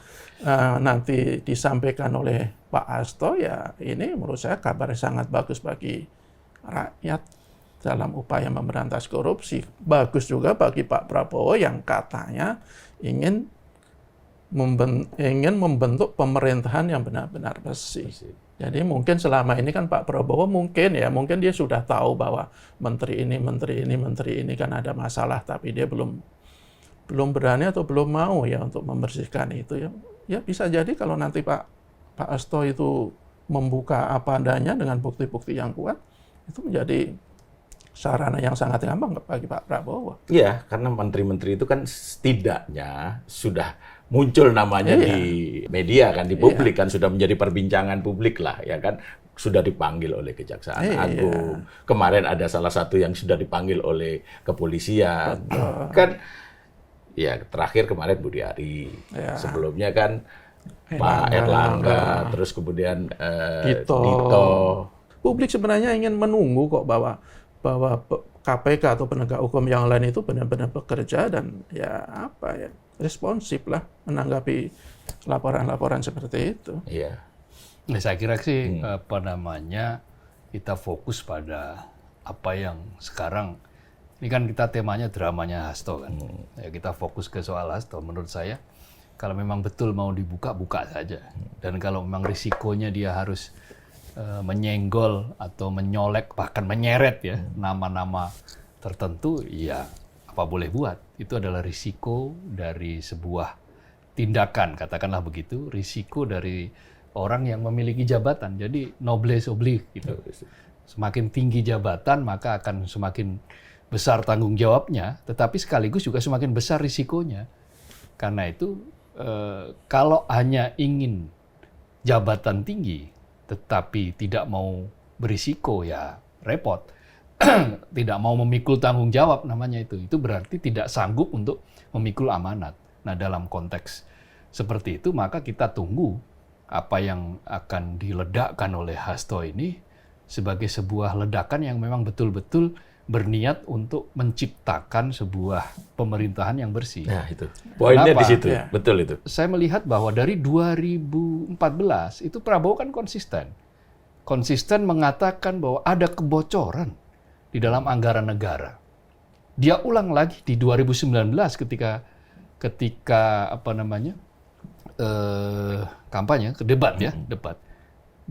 nanti disampaikan oleh Pak Hasto, ya ini menurut saya kabar sangat bagus bagi rakyat dalam upaya memberantas korupsi. Bagus juga bagi Pak Prabowo yang katanya ingin membentuk pemerintahan yang benar-benar bersih. Jadi mungkin selama ini kan Pak Prabowo mungkin dia sudah tahu bahwa menteri ini kan ada masalah, tapi dia belum berani atau belum mau ya untuk membersihkan itu ya. Ya bisa jadi kalau nanti Pak Hasto itu membuka apa adanya dengan bukti-bukti yang kuat, itu menjadi sarana yang sangat gampang bagi Pak Prabowo. Iya, karena menteri-menteri itu kan setidaknya sudah muncul namanya di media kan, di publik kan, sudah menjadi perbincangan publik lah, ya kan, sudah dipanggil oleh Kejaksaan Agung. Kemarin ada salah satu yang sudah dipanggil oleh kepolisian. Kan, ya terakhir kemarin Budi Ari, sebelumnya kan Pak Erlangga, terus kemudian Dito. Publik sebenarnya ingin menunggu kok bahwa KPK atau penegak hukum yang lain itu benar-benar bekerja dan responsif lah menanggapi laporan-laporan seperti itu. Iya. Nah, saya kira sih kita fokus pada apa yang sekarang Ini kan kita temanya dramanya Hasto kan. Ya, kita fokus ke soal Hasto. Menurut saya, kalau memang betul mau dibuka, buka saja. Dan kalau memang risikonya dia harus menyenggol atau menyolek, bahkan menyeret ya nama-nama tertentu, ya apa boleh buat. Itu adalah risiko dari sebuah tindakan, katakanlah begitu, risiko dari orang yang memiliki jabatan. Jadi noblesse oblige gitu. Semakin tinggi jabatan, maka akan semakin besar tanggung jawabnya, tetapi sekaligus juga semakin besar risikonya. Karena itu, kalau hanya ingin jabatan tinggi, tetapi tidak mau berisiko, ya repot. Tidak mau memikul tanggung jawab namanya itu berarti tidak sanggup untuk memikul amanat. Nah, dalam konteks seperti itu, maka kita tunggu apa yang akan diledakkan oleh Hasto ini sebagai sebuah ledakan yang memang betul-betul berniat untuk menciptakan sebuah pemerintahan yang bersih. Nah, itu. Poinnya di situ. Ya. Betul itu. Saya melihat bahwa dari 2014 itu Prabowo kan konsisten. Konsisten mengatakan bahwa ada kebocoran di dalam anggaran negara. Dia ulang lagi di 2019 ketika apa namanya? Kampanye, debat ya, debat.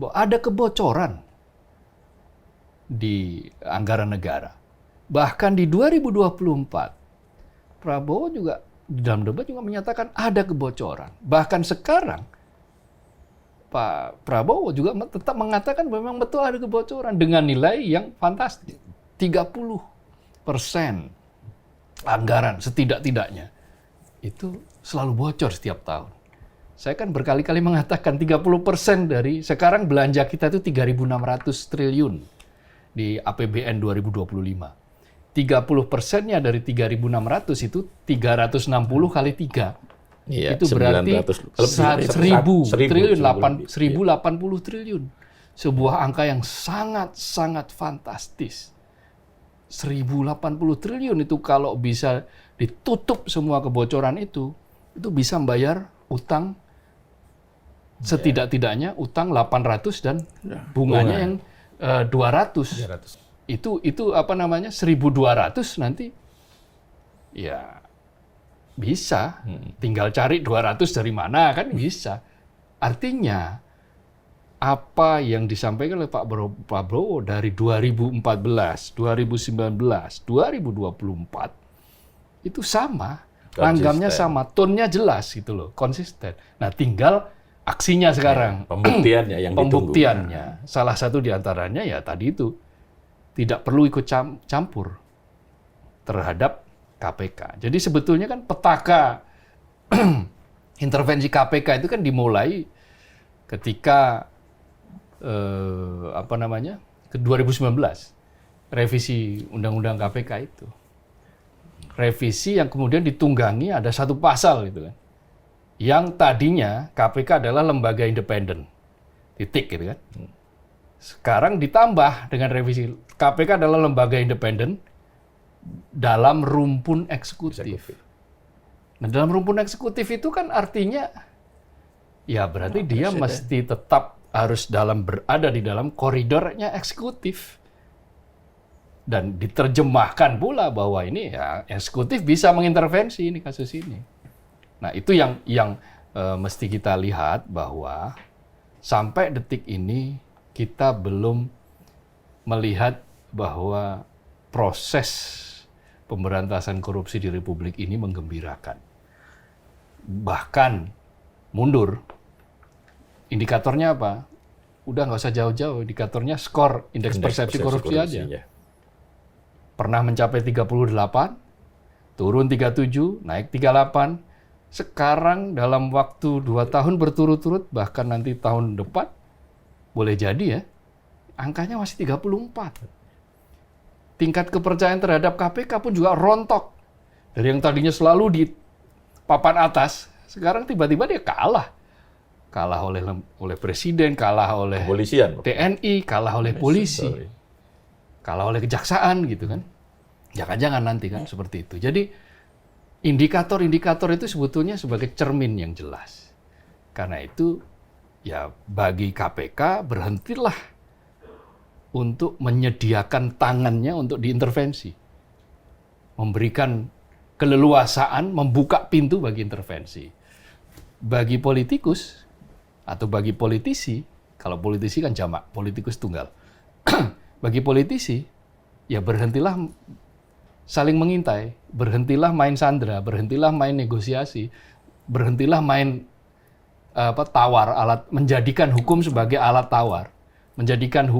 Bahwa ada kebocoran di anggaran negara. Bahkan di 2024, Prabowo juga di dalam debat juga menyatakan ada kebocoran. Bahkan sekarang, Pak Prabowo juga tetap mengatakan memang betul ada kebocoran dengan nilai yang fantastis. 30% anggaran setidak-tidaknya itu selalu bocor setiap tahun. Saya kan berkali-kali mengatakan 30% dari sekarang belanja kita itu 3.600 triliun di APBN 2025. 30%-nya dari 3.600 itu 360 kali 3. Iya, Itu berarti 1.000 triliun, 1.080 triliun. Sebuah angka yang sangat-sangat fantastis. 1.080 triliun itu kalau bisa ditutup semua kebocoran itu bisa membayar utang setidak-tidaknya utang 800 dan bunganya yang 200. Itu apa namanya 1.200 nanti ya bisa tinggal cari 200 dari mana kan bisa. Artinya apa yang disampaikan oleh Pak Prabowo dari 2014, 2019, 2024 itu sama, langgamnya sama, tone-nya jelas gitu loh, konsisten. Nah, tinggal aksinya sekarang. Pembuktiannya yang ditunggu. Pembuktiannya. Salah satu diantaranya ya tadi itu tidak perlu ikut campur terhadap KPK. Jadi sebetulnya kan petaka intervensi KPK itu kan dimulai ketika ke 2019 revisi Undang-Undang KPK itu. Revisi yang kemudian ditunggangi ada satu pasal gitu kan. Yang tadinya KPK adalah lembaga independen. Titik gitu kan. Sekarang ditambah dengan revisi KPK adalah lembaga independen dalam rumpun eksekutif. Nah, dalam rumpun eksekutif itu kan artinya ya berarti dia mesti tetap harus berada di dalam koridornya eksekutif. Dan diterjemahkan pula bahwa ini ya eksekutif bisa mengintervensi ini kasus ini. Nah, itu yang mesti kita lihat bahwa sampai detik ini kita belum melihat bahwa proses pemberantasan korupsi di Republik ini menggembirakan. Bahkan mundur. Indikatornya apa? Udah nggak usah jauh-jauh. Indikatornya skor, indeks persepsi korupsi aja. Ya. Pernah mencapai 38, turun 37, naik 38. Sekarang dalam waktu 2 tahun berturut-turut, bahkan nanti tahun depan, boleh jadi ya, angkanya masih 34. Tingkat kepercayaan terhadap KPK pun juga rontok. Dari yang tadinya selalu di papan atas, sekarang tiba-tiba dia kalah. Kalah oleh presiden, kalah oleh Kepolisian. TNI, kalah oleh polisi, kalah oleh kejaksaan gitu kan. Jangan-jangan nanti kan seperti itu. Jadi indikator-indikator itu sebetulnya sebagai cermin yang jelas. Karena itu ya bagi KPK berhentilah untuk menyediakan tangannya untuk diintervensi. memberikan keleluasaan, membuka pintu bagi intervensi. Bagi politikus atau bagi politisi, kalau politisi kan jamak, politikus tunggal. Bagi politisi, ya berhentilah saling mengintai, berhentilah main sandera, berhentilah main negosiasi, berhentilah main tawar, menjadikan hukum sebagai alat tawar, menjadikan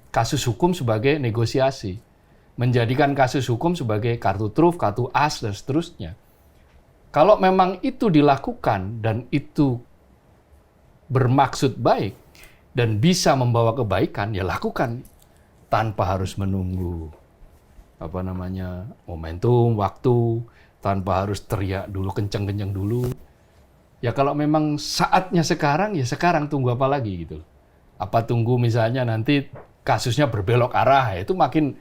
kasus hukum sebagai negosiasi, menjadikan kasus hukum sebagai kartu truf, kartu as, dan seterusnya. Kalau memang itu dilakukan dan itu bermaksud baik dan bisa membawa kebaikan, ya lakukan tanpa harus menunggu momentum, waktu, tanpa harus teriak dulu, kenceng-kenceng dulu. Ya kalau memang saatnya sekarang, ya sekarang, tunggu apa lagi gitu. Apa tunggu misalnya nanti kasusnya berbelok arah, ya itu makin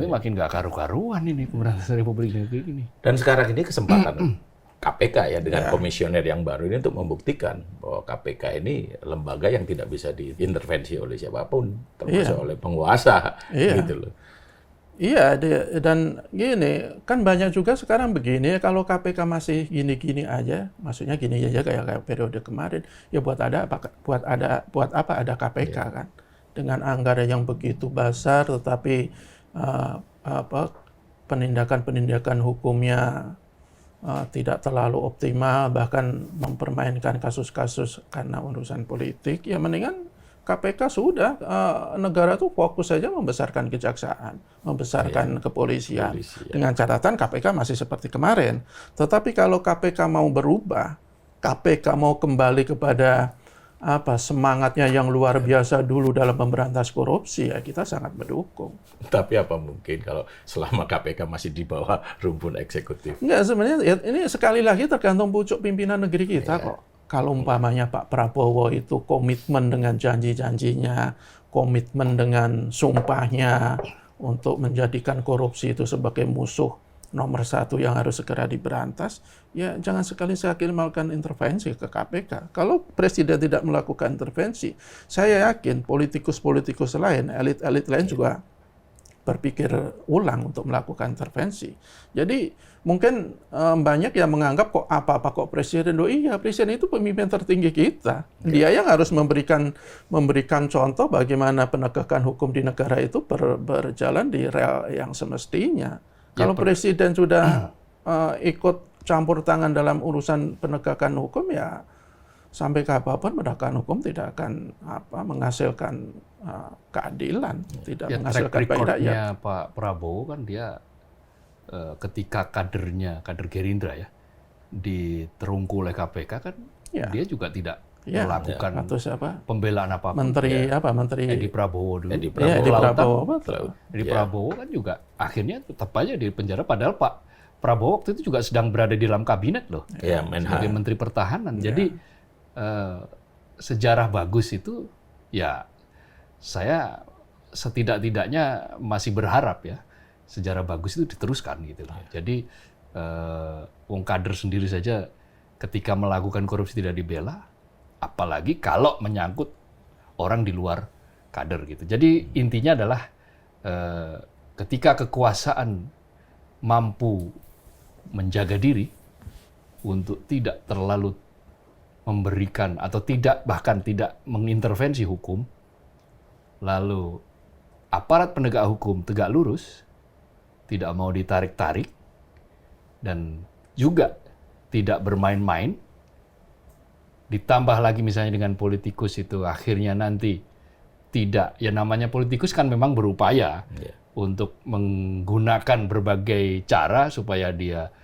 makin nggak karu-karuan ini pemberantasan Republik ini. Dan sekarang ini kesempatan KPK ya dengan komisioner yang baru ini untuk membuktikan bahwa KPK ini lembaga yang tidak bisa diintervensi oleh siapapun, termasuk oleh penguasa, gitu loh. Iya, dan gini, kan banyak juga sekarang begini, kalau KPK masih gini-gini aja, maksudnya gini aja kayak periode kemarin, ya buat apa ada KPK kan? Dengan anggaran yang begitu besar, tetapi penindakan hukumnya tidak terlalu optimal, bahkan mempermainkan kasus-kasus karena urusan politik, ya mendingan KPK sudah, negara tuh fokus saja membesarkan kejaksaan, membesarkan kepolisian. Dengan catatan KPK masih seperti kemarin. Tetapi kalau KPK mau berubah, KPK mau kembali kepada semangatnya yang luar biasa dulu dalam memberantas korupsi, ya kita sangat mendukung. Tapi apa mungkin kalau selama KPK masih di bawah rumpun eksekutif? Enggak, sebenarnya ini sekali lagi tergantung pucuk pimpinan negeri kita kok. Kalau umpamanya Pak Prabowo itu komitmen dengan janji-janjinya, komitmen dengan sumpahnya untuk menjadikan korupsi itu sebagai musuh nomor satu yang harus segera diberantas, ya jangan sekali-sekali melakukan intervensi ke KPK. Kalau Presiden tidak melakukan intervensi, saya yakin politikus-politikus lain, elit-elit lain juga berpikir ulang untuk melakukan intervensi. Jadi mungkin banyak yang menganggap kok Presiden, iya Presiden itu pemimpin tertinggi kita. Dia yang harus memberikan contoh bagaimana penegakan hukum di negara itu berjalan di rel yang semestinya. Kalau Presiden sudah ikut campur tangan dalam urusan penegakan hukum, ya sampai kapanpun penegakan hukum tidak akan menghasilkan keadilan, tidak menghasilkan track record-nya Pak Prabowo kan dia ketika kader Gerindra ya diterungku oleh KPK kan dia juga tidak melakukan pembelaan apapun. Menteri Edi Prabowo dulu. Edi Prabowo kan juga akhirnya tetap aja di penjara, padahal Pak Prabowo waktu itu juga sedang berada di dalam kabinet loh, sebagai Menteri Pertahanan. Jadi sejarah bagus itu ya saya setidak-tidaknya masih berharap ya sejarah bagus itu diteruskan gitu loh. Jadi wong kader sendiri saja ketika melakukan korupsi tidak dibela, apalagi kalau menyangkut orang di luar kader gitu. Jadi intinya adalah ketika kekuasaan mampu menjaga diri untuk tidak terlalu memberikan atau bahkan tidak mengintervensi hukum, lalu aparat penegak hukum tegak lurus, tidak mau ditarik-tarik, dan juga tidak bermain-main, ditambah lagi misalnya dengan politikus itu akhirnya nanti tidak, ya namanya politikus kan memang berupaya untuk menggunakan berbagai cara supaya dia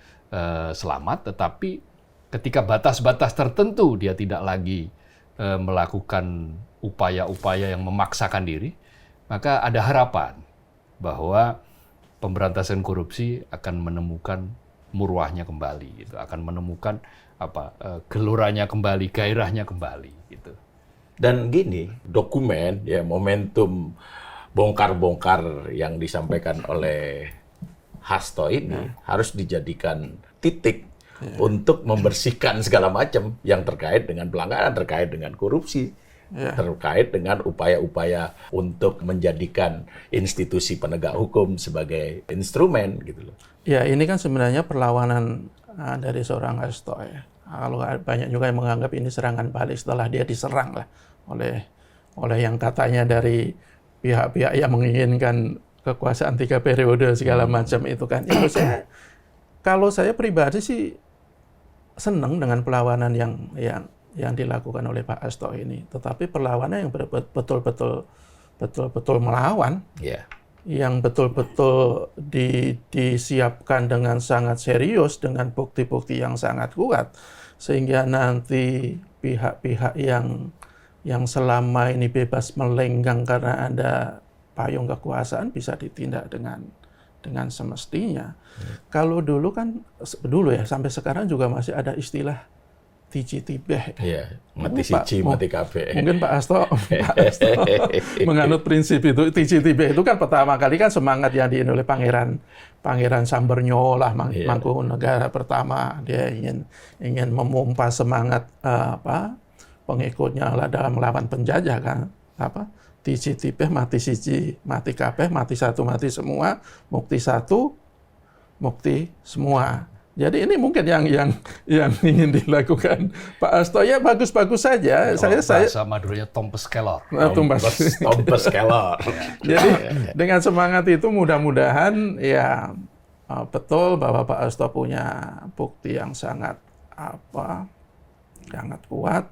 selamat, tetapi ketika batas-batas tertentu dia tidak lagi melakukan upaya-upaya yang memaksakan diri, maka ada harapan bahwa pemberantasan korupsi akan menemukan murwahnya kembali, gitu, akan menemukan geloranya kembali, gairahnya kembali, gitu. Dan gini, dokumen ya momentum bongkar-bongkar yang disampaikan oleh Hasto ini harus dijadikan titik untuk membersihkan segala macam yang terkait dengan pelanggaran, terkait dengan korupsi terkait dengan upaya-upaya untuk menjadikan institusi penegak hukum sebagai instrumen gitu loh. Ya, ini kan sebenarnya perlawanan dari seorang Hasto ya. Kalau banyak juga yang menganggap ini serangan balik setelah dia diserang lah oleh yang katanya dari pihak-pihak yang menginginkan kekuasaan 3 periode segala macam itu kan. Itu kalau saya pribadi sih senang dengan perlawanan yang dilakukan oleh Pak Hasto ini. Tetapi perlawanan yang betul-betul melawan. Yeah. Yang betul-betul disiapkan dengan sangat serius, dengan bukti-bukti yang sangat kuat, sehingga nanti pihak-pihak yang selama ini bebas melenggang karena ada payung kekuasaan bisa ditindak dengan semestinya. Kalau dulu kan, ya sampai sekarang juga masih ada istilah tiji tibeh. Iya, mati siji, mati kabeh. Mungkin Pak Hasto menganut prinsip itu. Tiji tibeh itu kan pertama kali kan semangat yang diin oleh Pangeran Sambernyo lah, Mangkunegara pertama. Dia ingin memompa semangat pengikutnya lah dalam melawan penjajah kan. Tiji tibeh, mati siji, mati kabeh, mati satu, mati semua, mukti satu, mukti semua. Jadi ini mungkin yang ingin dilakukan Pak Hasto. Ya bagus-bagus saja. Bahasa Maduranya Tompes Kelor. Tompes Kelor. Jadi dengan semangat itu mudah-mudahan ya betul bahwa Pak Hasto punya bukti yang sangat kuat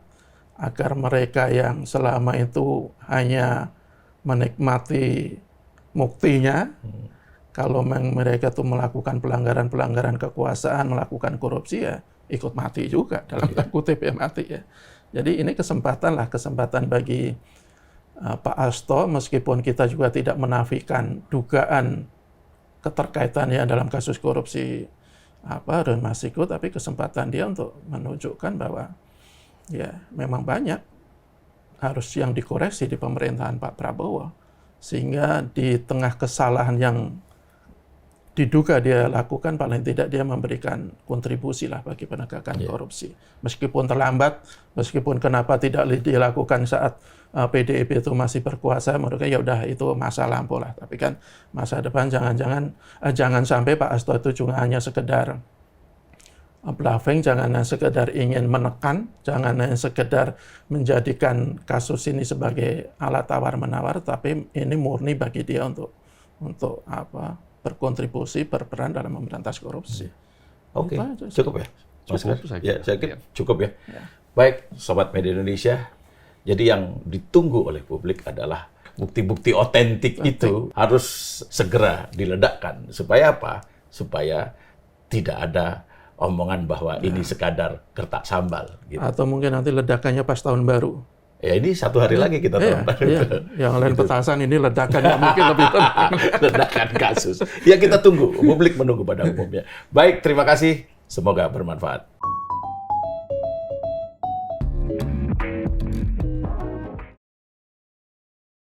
agar mereka yang selama itu hanya menikmati muktinya. Kalau mereka tuh melakukan pelanggaran kekuasaan, melakukan korupsi ya ikut mati juga dalam tanda kutip ya mati ya. Jadi ini kesempatan bagi Pak Hasto, meskipun kita juga tidak menafikan dugaan keterkaitannya dalam kasus korupsi Harun Masiku, tapi kesempatan dia untuk menunjukkan bahwa ya memang banyak harus yang dikoreksi di pemerintahan Pak Prabowo, sehingga di tengah kesalahan yang diduga dia lakukan, paling tidak dia memberikan kontribusi lah bagi penegakan korupsi. Meskipun terlambat, meskipun kenapa tidak dilakukan saat PDIP itu masih berkuasa, menurut saya ya udah itu masa lampau lah. Tapi kan masa depan jangan sampai Pak Hasto itu cuma hanya sekedar bluffing, jangan hanya sekedar ingin menekan, jangan hanya sekedar menjadikan kasus ini sebagai alat tawar-menawar, tapi ini murni bagi dia untuk berkontribusi, berperan dalam memberantas korupsi. Oke, cukup ya? Cukup ya, saya kira cukup ya. Baik, Sobat Media Indonesia, jadi yang ditunggu oleh publik adalah bukti-bukti otentik itu harus segera diledakkan. Supaya apa? Supaya tidak ada omongan bahwa ini sekadar kertak sambal. Gitu. Atau mungkin nanti ledakannya pas tahun baru. Ya ini 1 hari lagi kita tahun baru. Yang lain petasan, ini ledakannya mungkin lebih tenang. Ledakan kasus. Ya kita tunggu, publik menunggu pada umumnya. Baik, terima kasih. Semoga bermanfaat.